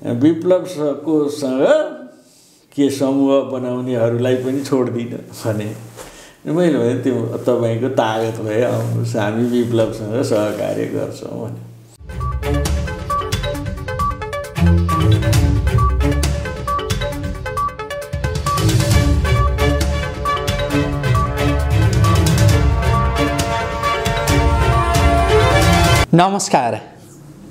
विप्लवकोसँग के समूह बनाउनेहरूलाई पनि छोड्दिन भने मैले भने त्यो तपाईँको तागत भए आउनुहोस् हामी विप्लवसँग सहकार्य गर्छौँ भने। नमस्कार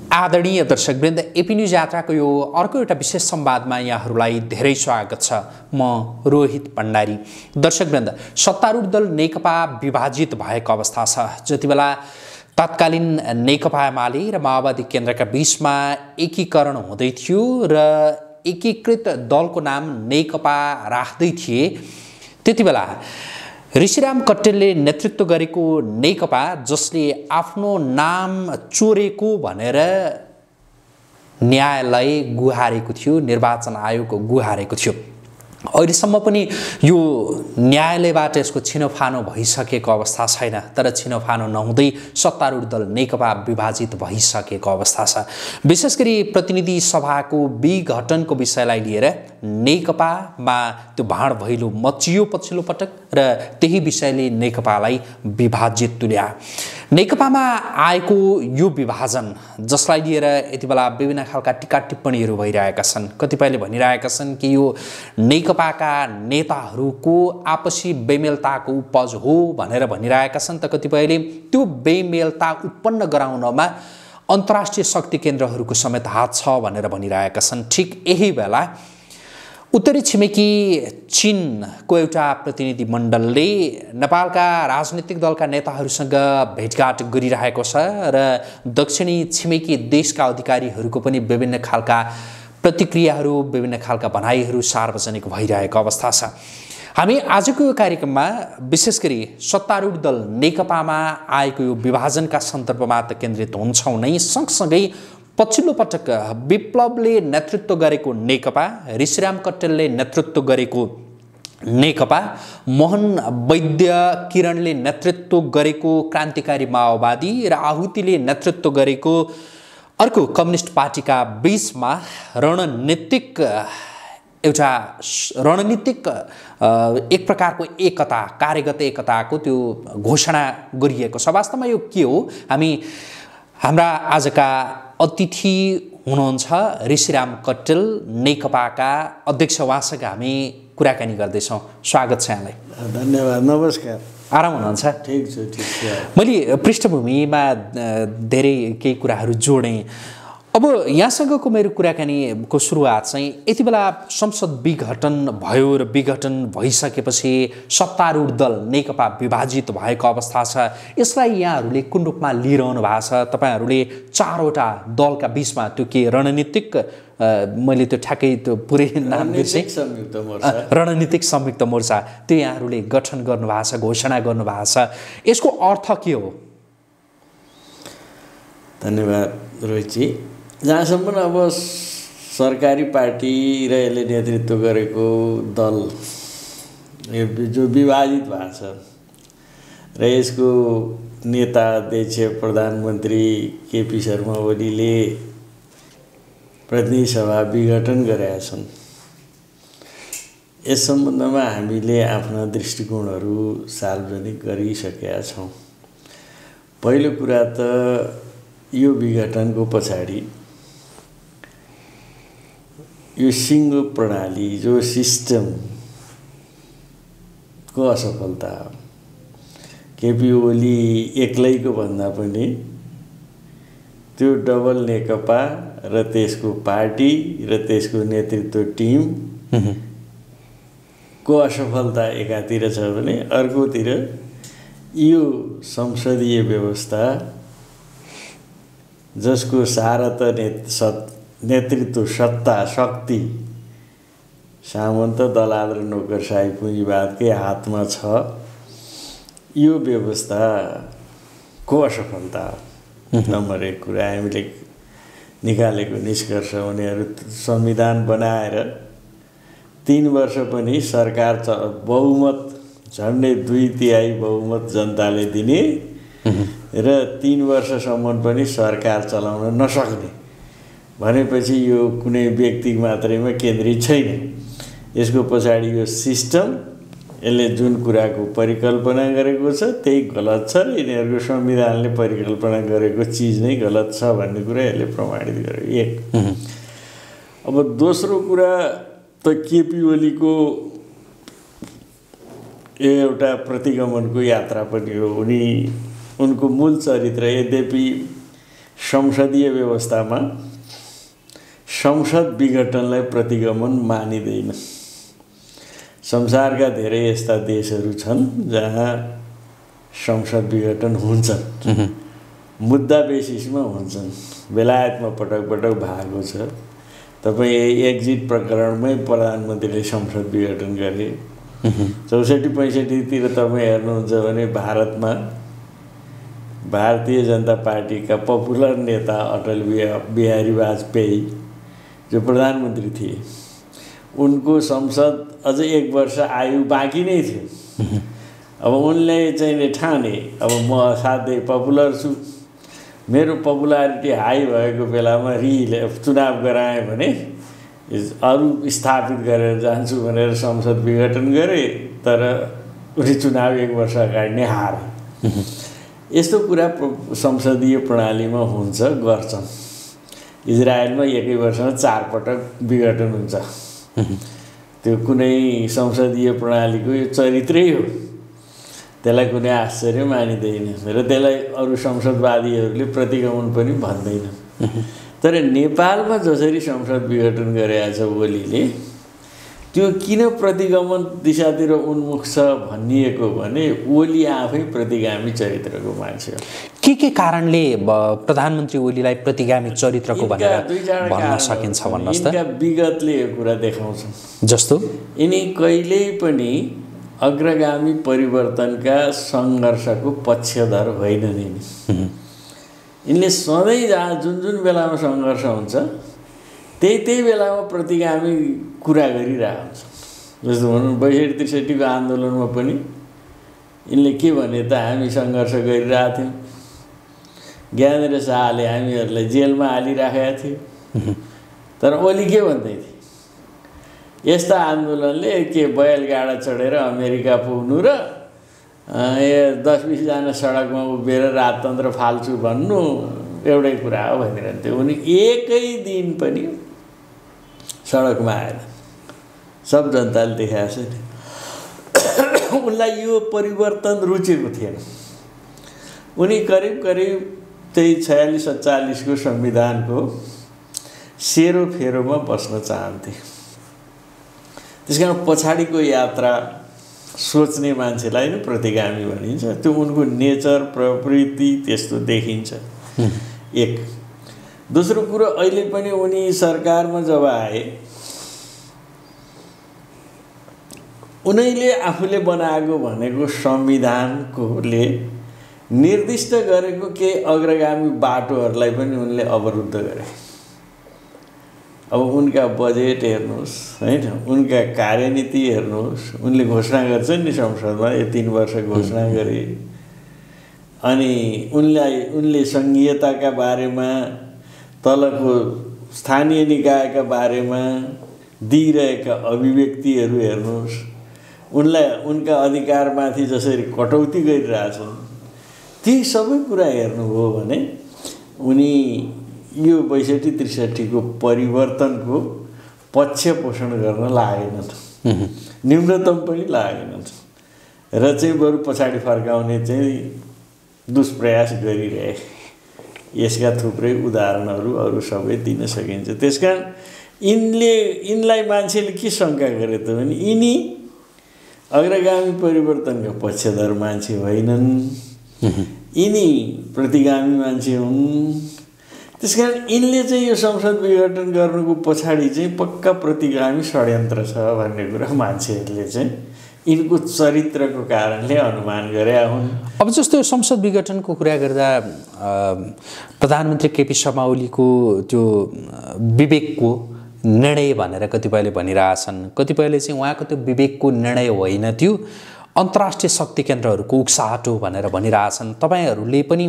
आदरणीय दर्शकवृन्द, एपी न्युज यात्राको यो अर्को एउटा विशेष संवादमा यहाँहरूलाई धेरै स्वागत छ। म रोहित भण्डारी। दर्शकवृन्द, सत्तारूढ दल नेकपा विभाजित भएको अवस्था छ। जति बेला तत्कालीन नेकपा एमाले र माओवादी केन्द्रका बीचमा एकीकरण हुँदै थियो र एकीकृत दलको नाम नेकपा राख्दै थिए, त्यति बेला ऋषिराम कट्टेलले नेतृत्व गरेको नेकपा, जसले आफ्नो नाम चोरेको भनेर न्यायालय गुहारेको थियो, निर्वाचन आयोग गुहारेको थियो, अहिलेसम्म पनि यो न्यायालयबाट यसको छिनोफानो भइसकेको अवस्था छैन। तर छिनोफानो नहुँदै सत्तारूढ दल नेकपा विभाजित भइसकेको अवस्था छ। विशेष गरी प्रतिनिधि सभाको विघटनको विषयलाई लिएर नेकपामा त्यो भाँड भैलो मचियो पछिल्लो पटक र त्यही विषयले नेकपालाई विभाजित तुल्या। नेकपामा आएको यो विभाजन, जसलाई लिएर यति बेला विभिन्न खालका टीका टिप्पणीहरू भइरहेका छन्। कतिपयले भनिरहेका छन् कि यो नेकपाका नेताहरूको आपसी बेमेलताको उपज हो भनेर भनिरहेका छन्, त कतिपयले त्यो बेमेलता उत्पन्न गराउनमा अन्तर्राष्ट्रिय शक्ति केन्द्रहरूको समेत हात छ भनेर भनिरहेका छन्। ठिक यही बेला उत्तरी छिमेकी चीनको एउटा प्रतिनिधि मण्डलले नेपालका राजनीतिक दलका नेताहरूसँग भेटघाट गरिरहेको छ र दक्षिणी छिमेकी देशका अधिकारीहरूको पनि विभिन्न खालका प्रतिक्रियाहरू, विभिन्न खालका भनाइहरू सार्वजनिक भइरहेको अवस्था छ। हामी आजको यो कार्यक्रममा विशेष गरी सत्तारूढ दल नेकपामा आएको यो विभाजनका सन्दर्भमा त केन्द्रित हुन्छौँ नै, सँगसँगै पछिल्लो पटक विप्लवले नेतृत्व गरेको नेकपा, ऋषिराम कट्टेलले नेतृत्व गरेको नेकपा, मोहन वैद्य किरणले नेतृत्व गरेको क्रान्तिकारी माओवादी र आहुतिले नेतृत्व गरेको अर्को कम्युनिस्ट पार्टीका बीचमा रणनीतिक एक प्रकारको एकता, कार्यगत एकताको त्यो घोषणा गरिएको छ। वास्तवमा यो के हो? हाम्रा आजका अतिथि हुनुहुन्छ ऋषिराम कट्टेल, नेकपाका अध्यक्ष, उहाँसँग हामी कुराकानी गर्दैछौँ। स्वागत छ यहाँलाई। धन्यवाद। नमस्कार। आराम हुनुहुन्छ? ठिक छु, ठिक छ। मैले पृष्ठभूमिमा धेरै केही कुराहरू जोडेँ। अब यहाँसँगको मेरो कुराकानीको सुरुवात चाहिँ यति बेला संसद विघटन भयो र विघटन भइसकेपछि सत्तारूढ दल नेकपा विभाजित भएको अवस्था छ। यसलाई यहाँहरूले कुन रूपमा लिइरहनु भएको छ? तपाईँहरूले चारवटा दलका बीचमा त्यो के रणनीतिक, मैले त्यो ठ्याक्कै त्यो पुरै नाम बिर्सेँ, रणनीतिक संयुक्त मोर्चा, त्यो यहाँहरूले गठन गर्नुभएको छ, घोषणा गर्नुभएको छ। यसको अर्थ के हो? धन्यवाद रोहितजी। जहाँसम्म अब सरकारी पार्टी र यसले नेतृत्व गरेको दल जो विभाजित भएको छ र यसको नेता अध्यक्ष प्रधानमन्त्री केपी शर्मा ओलीले प्रतिनिधि सभा विघटन गरेका छन्, यस सम्बन्धमा हामीले आफ्ना दृष्टिकोणहरू सार्वजनिक गरिसकेका छौँ। पहिलो कुरा त यो विघटनको पछाडि यो सिङ्गो प्रणाली, जो सिस्टमको असफलता हो। केपी ओली एक्लैको भन्दा पनि त्यो डबल नेकपा र त्यसको पार्टी र त्यसको नेतृत्व टिमको असफलता एकातिर छ भने अर्कोतिर यो संसदीय व्यवस्था, जसको सारा त नेतृत्व सत्ता शक्ति सामन्त दलाल र नोकरशाही पुँजीवादकै हातमा छ, यो व्यवस्थाको असफलता नम्बर एक कुरा। हामीले निकालेको निष्कर्ष उनीहरू संविधान बनाएर 3 वर्ष पनि सरकार बहुमत, झन्डै 2/3 बहुमत जनताले दिने र 3 वर्षसम्म पनि सरकार चलाउन नसक्ने भनेपछि यो कुनै व्यक्ति मात्रैमा केन्द्रित छैन। यसको पछाडि यो सिस्टम, यसले जुन कुराको परिकल्पना गरेको छ त्यही गलत छ र यिनीहरूको संविधानले परिकल्पना गरेको चिज नै गलत छ भन्ने कुरा यसले प्रमाणित गर्यो। एक। अब दोस्रो कुरा त केपी ओलीको यो एउटा प्रतिगमनको यात्रा पनि हो। उनको मूल चरित्र यद्यपि संसदीय व्यवस्थामा संसद विघटनलाई प्रतिगमन मानिँदैन। संसारका धेरै यस्ता देशहरू छन् जहाँ संसद विघटन हुन्छन्, मुद्दा बेसिसमा हुन्छन्। बेलायतमा पटक पटक भएको छ। तपाईँ एक्जिट प्रकरणमै प्रधानमन्त्रीले संसद विघटन गरे। 64-65 तपाईँ हेर्नुहुन्छ भने भारतमा भारतीय जनता पार्टीका पपुलर नेता अटल बिहारी वाजपेयी जो प्रधानमन्त्री थिए, उनको संसद अझ 1 वर्ष आयु बाँकी नै थियो। अब उनले चाहिँ ठाने अब म साथै पपुलर छु, मेरो पपुलारिटी हाई भएको बेलामा चुनाव गराएँ भने अरू स्थापित गरेर जान्छु भनेर संसद विघटन गरे, तर उनी चुनाव 1 वर्ष अगाडि नै हारे। यस्तो कुरा संसदीय प्रणालीमा हुन्छ, गर्छन्। इजरायलमा 1 वर्षमा 4 पटक विघटन हुन्छ। त्यो कुनै संसदीय प्रणालीको यो चरित्रै हो। त्यसलाई कुनै आश्चर्य मानिँदैन र त्यसलाई अरू संसदवादीहरूले प्रतिगमन पनि भन्दैन। तर नेपालमा जसरी संसद विघटन गरेको छ ओलीले, त्यो किन प्रतिगमन दिशातिर उन्मुख छ भनिएको भने ओली आफै प्रतिगामी चरित्रको मान्छे हो। के कारणले प्रधानमन्त्री ओलीलाई प्रतिगामी चरित्रको भनेर भन्न सकिन्छ भन्नुहोस् त? यिनका विगतले यो कुरा देखाउँछ। जस्तो यिनी कहिल्यै पनि अग्रगामी परिवर्तनका सङ्घर्षको पक्षधर होइनन्। यिनले सधैँ जहाँ जुन बेलामा सङ्घर्ष हुन्छ त्यही बेलामा प्रतिगामी कुरा गरिरहेको हुन्छ। जस्तो भनौँ 62-63 आन्दोलनमा पनि यिनले के भने त हामी सङ्घर्ष गरिरहेको थियौँ, ज्ञानेन्द्र शाहले हामीहरूलाई जेलमा हालिराखेका थियो। तर ओली के भन्दै थिए, यस्ता आन्दोलनले के बैलगाडा चढेर अमेरिका पुग्नु र 10-20 जना सडकमा उभिएर राजतन्त्र फाल्छु भन्नु एउटै कुरा हो भनिरहन्थ्यो। उनी एकै दिन पनि सडकमा आएन, सब जनताले देखाएको छ। उनलाई यो परिवर्तन रुचेको थिएन। उनी करिब त्यही 46-47 को संविधानको सेरोफेरोमा बस्न चाहन्थे। त्यसकारण पछाडिको यात्रा सोच्ने मान्छेलाई नै प्रतिगामी भनिन्छ। त्यो उनको नेचर, प्रवृत्ति त्यस्तो देखिन्छ। एक। दोस्रो कुरो, अहिले पनि उनी सरकारमा जब आए, उनीले आफूले बनाएको भनेको संविधानकोले निर्दिष्ट गरेको केही अग्रगामी बाटोहरूलाई पनि उनले अवरुद्ध गरे। अब उनका बजेट हेर्नुहोस् हैन, उनका कार्यनीति हेर्नुहोस्। उनले घोषणा गर्छन् नि संसदमा, यो 3 वर्ष घोषणा गरे। अनि उनले सङ्घीयताका बारेमा, तलको स्थानीय निकायका बारेमा दिइरहेका अभिव्यक्तिहरू हेर्नुहोस्। उनका अधिकारमाथि जसरी कटौती गरिरहेछन्, ती सबै कुरा हेर्नु हो भने उनी यो 62-63 को परिवर्तनको पक्ष पोषण गर्न लागेनन्, न्यूनतम पनि लागेनन् र चाहिँ बरु पछाडि फर्काउने चाहिँ दुष्प्रयास गरिरहे। यसका थुप्रै उदाहरणहरू अरू सबै दिन सकिन्छ। त्यसकारण यिनलाई मान्छेले के शङ्का गरे त भने यिनी अग्रगामी परिवर्तनका पक्षधर मान्छे होइनन्, यिनी प्रतिगामी मान्छे हुन्। त्यसकारण यिनले चाहिँ यो संसद विघटन गर्नुको पछाडि चाहिँ पक्का प्रतिगामी षड्यन्त्र छ भन्ने कुरा मान्छेहरूले चाहिँ यिनको चरित्रको कारणले अनुमान गरे हुन्। अब जस्तो संसद विघटनको कुरा गर्दा प्रधानमन्त्री केपी शर्मा ओलीको त्यो विवेकको निर्णय भनेर कतिपयले भनिरहेछन्, कतिपयले चाहिँ उहाँको त्यो विवेकको निर्णय होइन, त्यो अन्तर्राष्ट्रिय शक्ति केन्द्रहरूको उक्साहट हो भनेर भनिरहेछन्। तपाईँहरूले पनि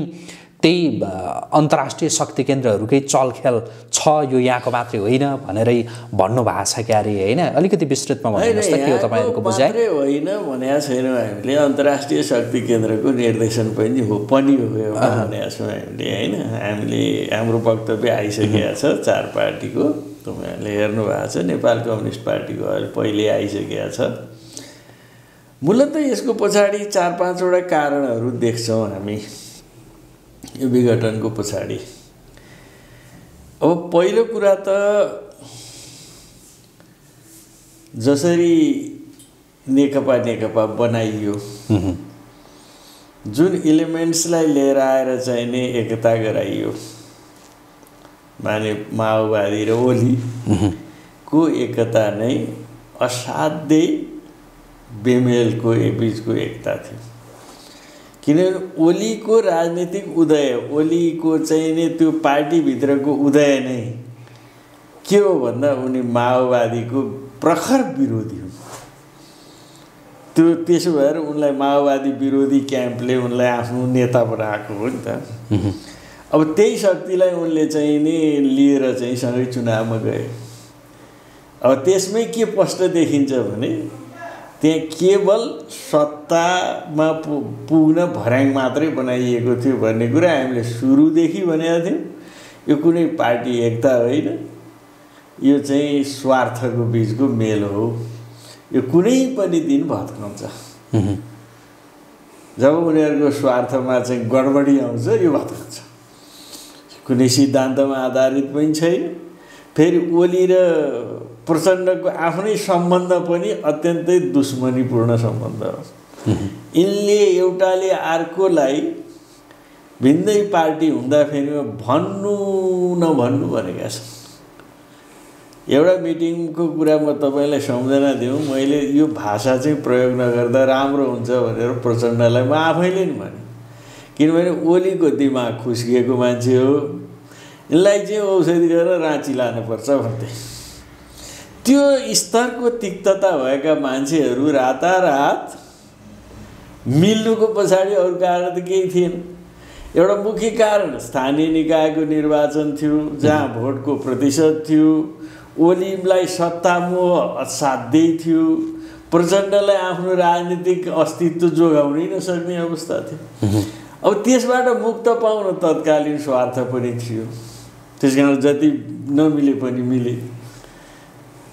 त्यही अन्तर्राष्ट्रिय शक्ति केन्द्रहरूकै चलखेल छ, यो यहाँको मात्रै होइन भनेरै भन्नुभएको छ क्यारे होइन? अलिकति विस्तृतमा भन्नुहोस् त के हो तपाईँहरूको बुझाइ? मात्रै होइन भनेको छैनौँ हामीले, अन्तर्राष्ट्रिय शक्ति केन्द्रको निर्देशन पनि हो एउटा भनेको छौँ हामीले होइन। हामीले हाम्रो वक्तव्य आइसकेको छ 4 पार्टीको, तपाईँहरूले हेर्नुभएको छ। नेपाल कम्युनिस्ट पार्टीको अहिले पहिले आइसकेको छ। मूलत यसको पछाडि 4-5 वटा कारणहरू देख्छौँ हामी यो विघटनको पछाडि। अब पहिलो कुरा त जसरी नेकपा बनाइयो, जुन इलिमेन्ट्सलाई लिएर आएर चाहिँ नै एकता गराइयो, माने माओवादी र ओलीको एकता नै असाध्यै बेमेलको बीचको एकता थियो। किनभने ओलीको राजनीतिक उदय, ओलीको चाहिँ नि त्यो पार्टीभित्रको उदय नै के हो भन्दा उनी माओवादीको प्रखर विरोधी हुन्। त्यसो भएर उनलाई माओवादी विरोधी क्याम्पले उनलाई आफ्नो नेता बनाएको हो नि त। अब त्यही शक्तिलाई उनले चाहिँ नि लिएर चाहिँ सँगै चुनावमा गए। अब त्यसमै के प्रश्न देखिन्छ भने त्यहाँ केवल सत्तामा पुग्न भर्याङ मात्रै बनाइएको थियो भन्ने कुरा हामीले सुरुदेखि भनेका थियौँ। यो कुनै पार्टी एकता होइन, यो चाहिँ स्वार्थको बीचको मेल हो। यो कुनै पनि दिन भत्काउँछ। जब उनीहरूको स्वार्थमा चाहिँ गडबडी आउँछ यो भत्काउँछ। कुनै सिद्धान्तमा आधारित पनि छैन। फेरि ओली र प्रचण्डको आफ्नै सम्बन्ध पनि अत्यन्तै दुश्मनीपूर्ण सम्बन्ध हो। यिनले एउटाले अर्कोलाई भिन्दै पार्टी हुँदाफेरि भन्नु नभन्नु भनेका छन्। एउटा मिटिङको कुरा म तपाईँलाई सम्झना दिउँ, मैले यो भाषा चाहिँ प्रयोग नगर्दा राम्रो हुन्छ भनेर प्रचण्डलाई म आफैले नि भने। किनभने ओलीको दिमाग खुस्किएको मान्छे हो, यसलाई चाहिँ औषधि गरेर राँची लानुपर्छ भन्थे। त्यो स्तरको तिक्तता भएका मान्छेहरू रातारात मिल्नुको पछाडि अरू कारण त केही थिएन। एउटा मुख्य कारण स्थानीय निकायको निर्वाचन थियो, जहाँ भोटको प्रतिशत थियो। ओलीलाई सत्तामोह असाध्यै थियो। प्रचण्डलाई आफ्नो राजनीतिक अस्तित्व जोगाउनै नसक्ने अवस्था थियो। अब त्यसबाट मुक्त पाउन तत्कालीन स्वार्थ पनि थियो। त्यसकारण जति नमिले पनि मिले।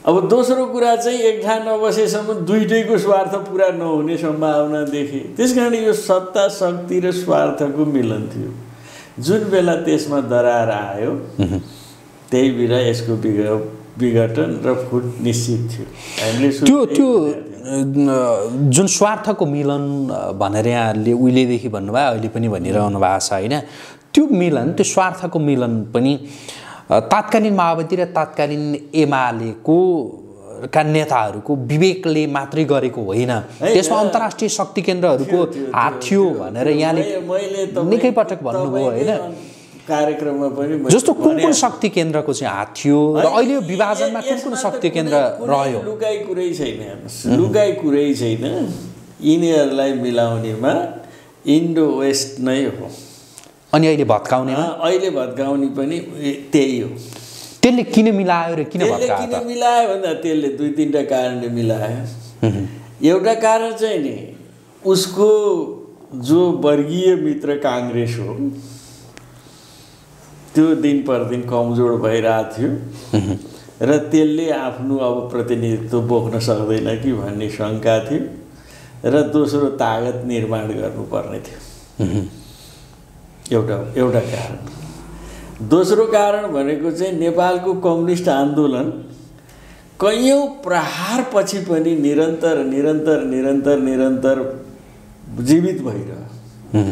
अब दोस्रो कुरा चाहिँ एक ठाउँ नबसेसम्म दुईटैको स्वार्थ पुरा नहुने सम्भावना देखे। त्यसकारण यो सत्ता, शक्ति र स्वार्थको मिलन थियो। जुन बेला त्यसमा दरार आयो त्यही बेला यसको विघटन र फुट निश्चित थियो। हामीले त्यो जुन स्वार्थको मिलन भनेर यहाँले उहिलेदेखि भन्नुभयो, अहिले पनि भनिरहनु भएको छ होइन? त्यो मिलन, त्यो स्वार्थको मिलन पनि तात्कालीन माओवादी र तात्कालीन एमालेको नेताहरूको विवेकले मात्रै गरेको होइन। त्यसमा अन्तर्राष्ट्रिय शक्ति केन्द्रहरूको हात थियो भनेर यहाँले निकै पटक भन्नुभयो होइन? कार्यक्रममा पनि जस्तो कुन शक्ति केन्द्रको चाहिँ हात थियो र अहिले यो विभाजनमा कुन शक्ति केन्द्र रह्यो? लुकाइ कुरै छैन, लुकाइ कुरै छैन। यिनीहरूलाई मिलाउनेमा इन्डो वेस्ट नै हो। अनि अहिले भत्काउने भत्काउने पनि त्यही हो। त्यसले किन मिलायो र किन भत्कायो? किन मिलायो भन्दा त्यसले 2-3टा कारणले मिलायो। एउटा कारण चाहिँ नि उसको जो वर्गीय मित्र काङ्ग्रेस हो त्यो दिन प्रतिदिन कमजोर भइरहेको थियो र त्यसले आफ्नो अब प्रतिनिधित्व बोक्न सक्दैन कि भन्ने शङ्का थियो र दोस्रो तागत निर्माण गर्नुपर्ने थियो। एउटा कारण। दोस्रो कारण भनेको चाहिँ नेपालको कम्युनिस्ट आन्दोलन कैयौँ प्रहारपछि पनि निरन्तर जीवित भइरह्यो।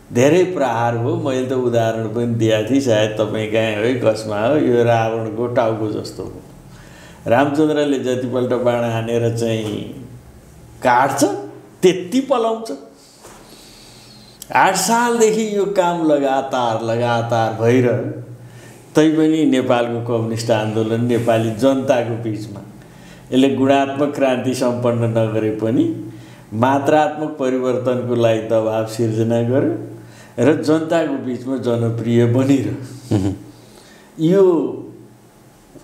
धेरै प्रहार हो। मैले त उदाहरण पनि दिएको थिएँ, सायद तपाईँ कहाँ है कसमा हो। यो रावणको टाउको जस्तो हो। रामचन्द्रले जतिपल्ट बाण हानेर चाहिँ काट्छ त्यति पलाउँछ। 8 सालदेखि यो काम लगातार भइरह्यो। तैपनि नेपालको कम्युनिस्ट आन्दोलन नेपाली जनताको बिचमा यसले गुणात्मक क्रान्ति सम्पन्न नगरे पनि मात्रात्मक परिवर्तनको लागि दबाब सिर्जना गर्यो र जनताको बिचमा जनप्रिय बनिरह्यो। यो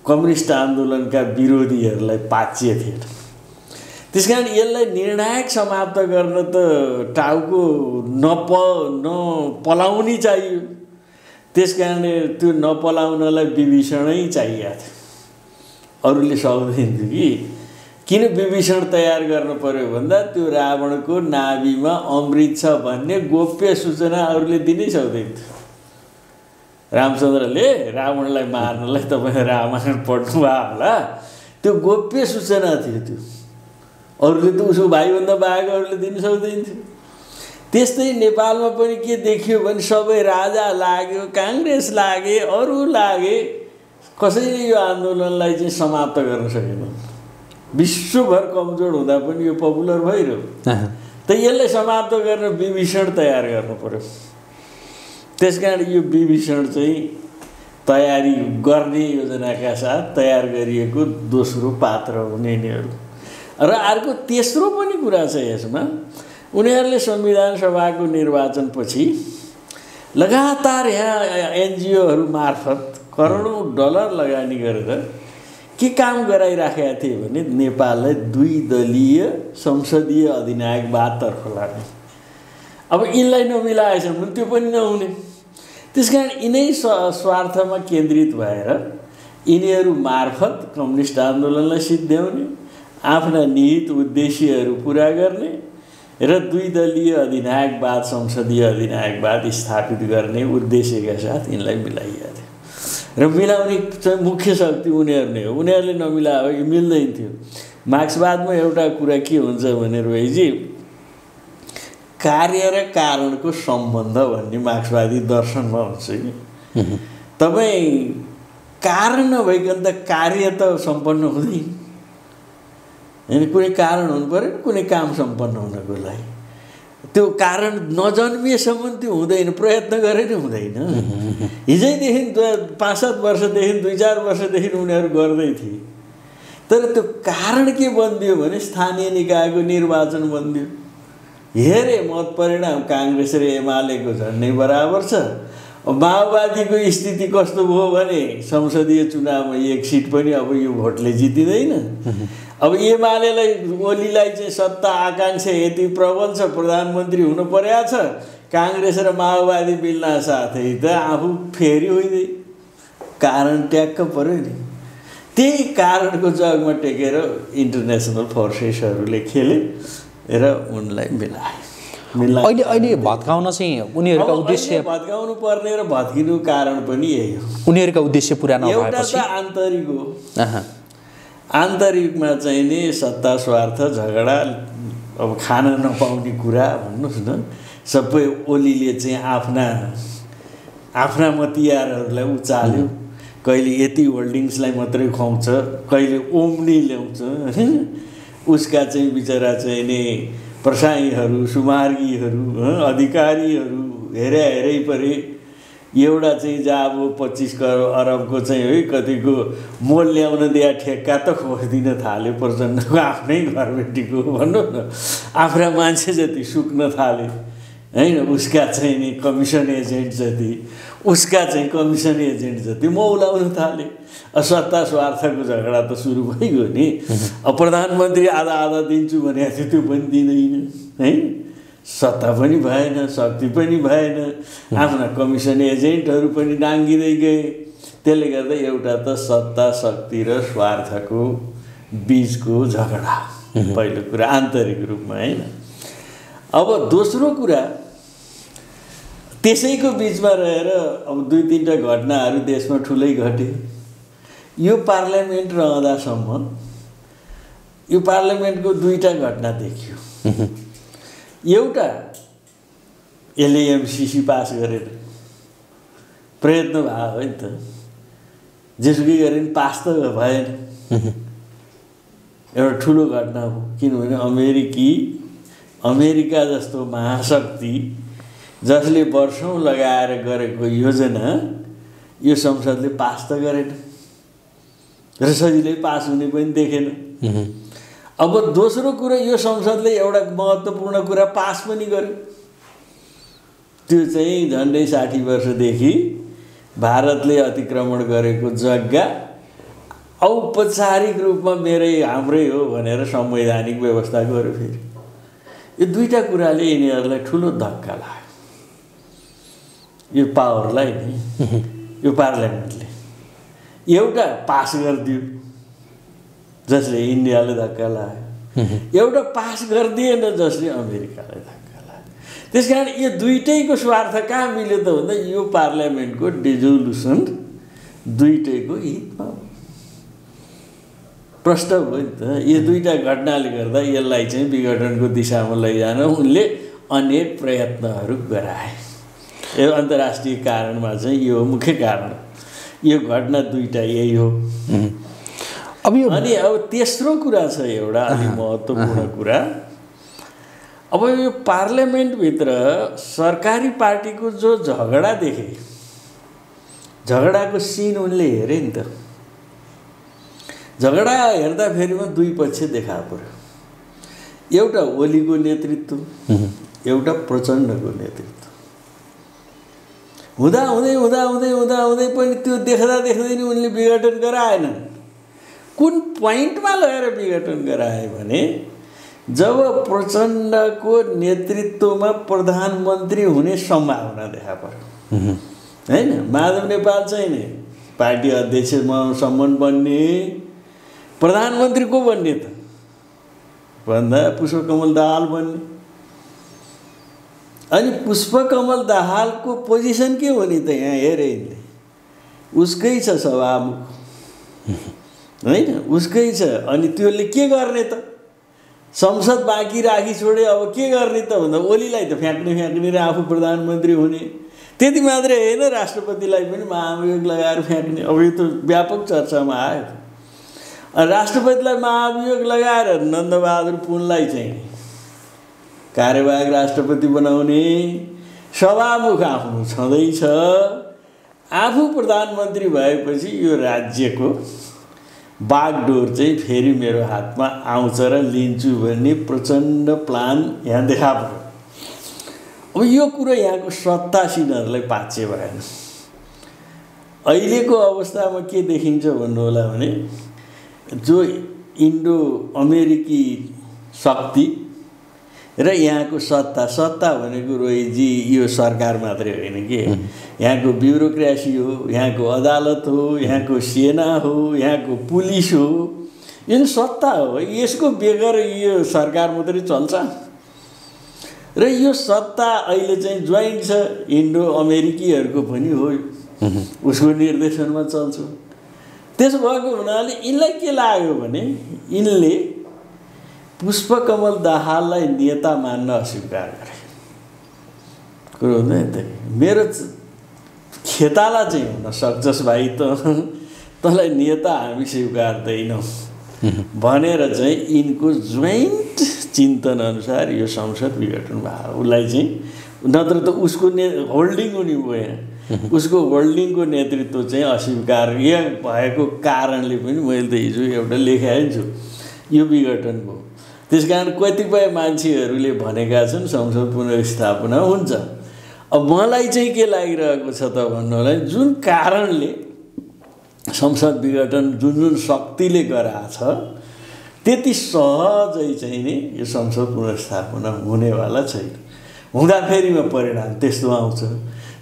कम्युनिस्ट आन्दोलनका विरोधीहरूलाई पाच्य थिएन। त्यसकारण यसलाई निर्णायक समाप्त गर्न त टाउको नपलाउनी चाहियो। त्यसकारणले त्यो नपलाउनलाई विभीषणै चाहिएको थियो। अरूले सक्दैन थियो कि किन विभीषण तयार गर्नु पर्यो भन्दा त्यो रावणको नाभिमा अमृत छ भन्ने गोप्य सूचना अरूले दिनै सक्दैन थियो। रामचन्द्रले रावणलाई मार्नलाई तपाईँ रामायण पढ्नुभयो होला, त्यो गोप्य सूचना थियो। त्यो अरूले त उसको भाइभन्दा बाहेक अरूले दिन सक्दैन थियो। त्यस्तै नेपालमा पनि के देखियो भने सबै राजा लाग्यो, काङ्ग्रेस लागे, अरू लागे, कसैले यो आन्दोलनलाई चाहिँ समाप्त गर्न सकेन। विश्वभर कमजोर हुँदा पनि यो पपुलर भइरह्यो। त यसलाई समाप्त गर्न विभीषण तयार गर्नु पर्यो। त्यसकारण यो विभीषण चाहिँ तयारी गर्ने योजनाका साथ तयार गरिएको दोस्रो पात्र हुने यिनीहरू। र अर्को तेस्रो पनि कुरा छ यसमा, उनीहरूले संविधान सभाको निर्वाचनपछि लगातार यहाँ एनजिओहरू मार्फत करोडौँ डलर लगानी गरेर के काम गराइराखेका थिए भने नेपाललाई 2 दलीय संसदीय अधिनायकवादतर्फ लाने। अब यिनलाई नमिलाएछन् भने त्यो पनि नहुने। त्यसकारण यिनै स्वार्थमा केन्द्रित भएर यिनीहरू मार्फत कम्युनिस्ट आन्दोलनलाई सिद्ध्याउने, आफ्ना निहित उद्देश्यहरू पुरा गर्ने र 2 दलीय अधिनायकवाद संसदीय अधिनायकवाद स्थापित गर्ने उद्देश्यका साथ यिनलाई मिलाइएको थियो। र मिलाउने चाहिँ मुख्य शक्ति उनीहरू नै हो। उनीहरूले नमिलाए यो मिल्दैन थियो। मार्क्सवादमा एउटा कुरा के हुन्छ भने रोहीजी, कार्य र कारणको सम्बन्ध भन्ने मार्क्सवादी दर्शनमा हुन्छ कि तपाईँ कारण नभइकन त कार्य त सम्पन्न हुँदैन हैन। कुनै कारण हुनु पर्यो, कुनै काम सम्पन्न हुनको लागि। त्यो कारण नजन्मिएसम्म त्यो हुँदैन, प्रयत्न गरे नै हुँदैन। हिजैदेखि 5-7 वर्षदेखि 2-4 वर्षदेखि उनीहरू गर्दै थिए। तर त्यो कारण के बनिदियो भने स्थानीय निकायको निर्वाचन बनिदियो। हेरे मत परिणाम काङ्ग्रेस र एमालेको झन्डै बराबर छ। माओवादीको स्थिति कस्तो भयो भने संसदीय चुनावमा 1 सिट पनि अब यो भोटले जितिँदैन। अब एमालेलाई ओलीलाई चाहिँ सत्ता आकाङ्क्षा यति प्रबल छ, प्रधानमन्त्री हुनु परेको छ, काङ्ग्रेस र माओवादी मिल्न साथै त आफू फेरि होइदै कारण ट्याक्क पर्यो नि। त्यही कारणको जगमा टेकेर इन्टरनेसनल फोर्सेसहरूले खेले र उनलाई मिलाए। अहिले भत्काउन चाहिँ उनीहरूका उद्देश्य भत्काउनु पर्ने र भत्किनु कारण पनि यही हो। उनीहरूका उद्देश्य पुरा नभएपछि एउटा त आन्तरिक हो। आन्तरिकमा चाहिँ नि सत्ता स्वार्थ झगडा, अब खान नपाउने कुरा भन्नुहोस् न, सबै ओलीले चाहिँ आफ्ना मतियारहरूलाई उचाल्यो। कहिले यति होल्डिङ्सलाई मात्रै खुवाउँछ, कहिले ओम्नी ल्याउँछ। उसका चाहिँ बिचरा चाहिँ नि प्रसाईहरू, सुमार्गीहरू, अधिकारीहरू हेरै परे। एउटा चाहिँ जहाँ अब 25 अरबको चाहिँ है कतिको मोल ल्याउन दिया ठेक्का त खोजिदिन थाल्यो प्रचण्डको आफ्नै घरबेटीको भनौँ न। आफ्ना मान्छे जति सुक्न थाले हैन, उसका चाहिँ नि कमिसन एजेन्ट जति, उसका चाहिँ कमिसन एजेन्ट जति मौलाउन थाले। सत्ता स्वार्थको झगडा त सुरु भइगयो नि। अब प्रधानमन्त्री आधा दिन्छु भनेको थियो, त्यो पनि दिँदैन है। सत्ता पनि भएन, शक्ति पनि भएन, आफ्ना कमिसन एजेन्टहरू पनि डाङ्गिँदै गए। त्यसले गर्दा एउटा त सत्ता शक्ति र स्वार्थको बीचको झगडा पहिलो कुरा आन्तरिक रूपमा हैन। अब दोस्रो कुरा, त्यसैको बीचमा रहेर अब 2-3टा घटनाहरू देशमा ठुलै घटे। यो पार्लियामेन्ट रहँदासम्म यो पार्लियामेन्टको 2टा घटना देखियो। एउटा एलएमसीसी पास गरेर प्रयत्न भयो नि त, जेसुकै गरे पनि पास त भएन। एउटा ठुलो घटना हो, किनभने अमेरिका जस्तो महाशक्ति जसले वर्षौँ लगाएर गरेको योजना यो संसदले पास त गरेन र सजिलै पास हुने पनि देखेन। अब दोस्रो कुरा, यो संसदले एउटा महत्त्वपूर्ण कुरा पास पनि गर्यो। त्यो चाहिँ झन्डै 60 वर्षदेखि भारतले अतिक्रमण गरेको जग्गा औपचारिक रूपमा हाम्रै हो भनेर संवैधानिक व्यवस्था गर्यो। फेरि यो दुईटा कुराले यिनीहरूलाई ठुलो धक्का लाग्यो। यो पावरलाई नि यो पार्लियामेन्टले एउटा पास गरिदियो जसले इन्डियाले धक्का लाग्यो, एउटा पास गरिदिएन जसले अमेरिकालाई धक्का लाग्यो। त्यसकारण यो दुईटैको स्वार्थ कहाँ मिल्यो त भन्दा यो पार्लियामेन्टको डिजोल्युसन दुईटैको हितमा हो। प्रश्न भयो नि त। यो दुईटा घटनाले गर्दा यसलाई चाहिँ विघटनको दिशामा लैजान उनले अनेक प्रयत्नहरू गराए। यो अन्तर्राष्ट्रिय कारणमा चाहिँ यो मुख्य कारण, यो घटना दुईटा यही हो। अनि अब तेस्रो कुरा छ एउटा अलि महत्त्वपूर्ण कुरा। अब यो पार्लियामेन्टभित्र सरकारी पार्टीको जो झगडा देखे, झगडाको सिन उनले हेरे नि त। झगडा हेर्दाखेरिमा दुई पक्ष देखा पर्यो। एउटा ओलीको नेतृत्व, एउटा प्रचण्डको नेतृत्व। हुँदै पनि त्यो देख्दै नि उनले विघटन गराएनन्। कुन पोइन्टमा लगेर विघटन गराए भने जब प्रचण्डको नेतृत्वमा प्रधानमन्त्री हुने सम्भावना देखा पर्यो, हैन? माधव नेपाल चाहिँ नि पार्टी अध्यक्षसम्म बन्ने, प्रधानमन्त्री को बन्ने त भन्दा पुष्पकमल दाहाल बन्ने। अनि पुष्पकमल दाहालको पोजिसन के हो नि त यहाँ हेरे यिनले, उसकै छ सभामुख, हैन? उसकै छ। अनि त्यसले के गर्ने त? संसद बाँकी राखी छोडे, अब के गर्ने त भन्दा ओलीलाई त फ्याँक्ने र आफू प्रधानमन्त्री हुने। त्यति मात्रै होइन, राष्ट्रपतिलाई पनि महाभियोग लगाएर फ्याँक्ने। अब यो त व्यापक चर्चामा आयो। राष्ट्रपतिलाई महाभियोग लगाएर नन्दबहादुर पुनलाई चाहिँ कार्यवाहक राष्ट्रपति बनाउने, सभामुख आफ्नो छँदैछ। आफू प्रधानमन्त्री भएपछि यो राज्यको बागडोर चाहिँ फेरि मेरो हातमा आउँछ र लिन्छु भन्ने प्रचण्ड प्लान यहाँ देखा पर्यो। अब यो कुरो यहाँको सत्तासीनहरूलाई पाच्य भएन। अहिलेको अवस्थामा के देखिन्छ भन्नु होला भने जो इन्डो अमेरिकी शक्ति र यहाँको सत्ता भनेको रोहितजी यो सरकार मात्रै होइन कि, यहाँको ब्युरोक्रेसी हो, यहाँको अदालत हो, यहाँको सेना हो, यहाँको पुलिस हो, यो सत्ता हो। यसको बेगर यो सरकार मात्रै चल्छ। र यो सत्ता अहिले चाहिँ जोइन्ट छ, इन्डो अमेरिकीहरूको पनि हो, उसको निर्देशनमा चल्छ। त्यसो भएको हुनाले यिनलाई के लाग्यो भने यिनले पुष्पकमल दाहाललाई नेता मान्न अस्वीकार गरे। कुरो हुँदैन त, मेरो खेताला चाहिँ हुन सक्छस् भाइ, तँलाई नेता हामी स्वीकार्दैनौँ भनेर चाहिँ यिनको जोइन्ट चिन्तन अनुसार यो संसद विघटन भयो। उसलाई चाहिँ नत्र त उसको होल्डिङ हुने भयो, उसको होल्डिङको नेतृत्व चाहिँ अस्वीकार्य भएको कारणले पनि मैले त हिजो एउटा लेखाएँ छु यो विघटन भयो। त्यस कारण कतिपय मान्छेहरूले भनेका छन् संसद पुनर्स्थापना हुन्छ। अब मलाई चाहिँ के लागिरहेको छ त भन्नु होला, जुन कारणले संसद विघटन जुन शक्तिले गराछ त्यति सहजै चाहिँ नि यो संसद पुनर्स्थापना हुनेवाला छैन। हुँदाखेरिमा परिणाम त्यस्तो आउँछ।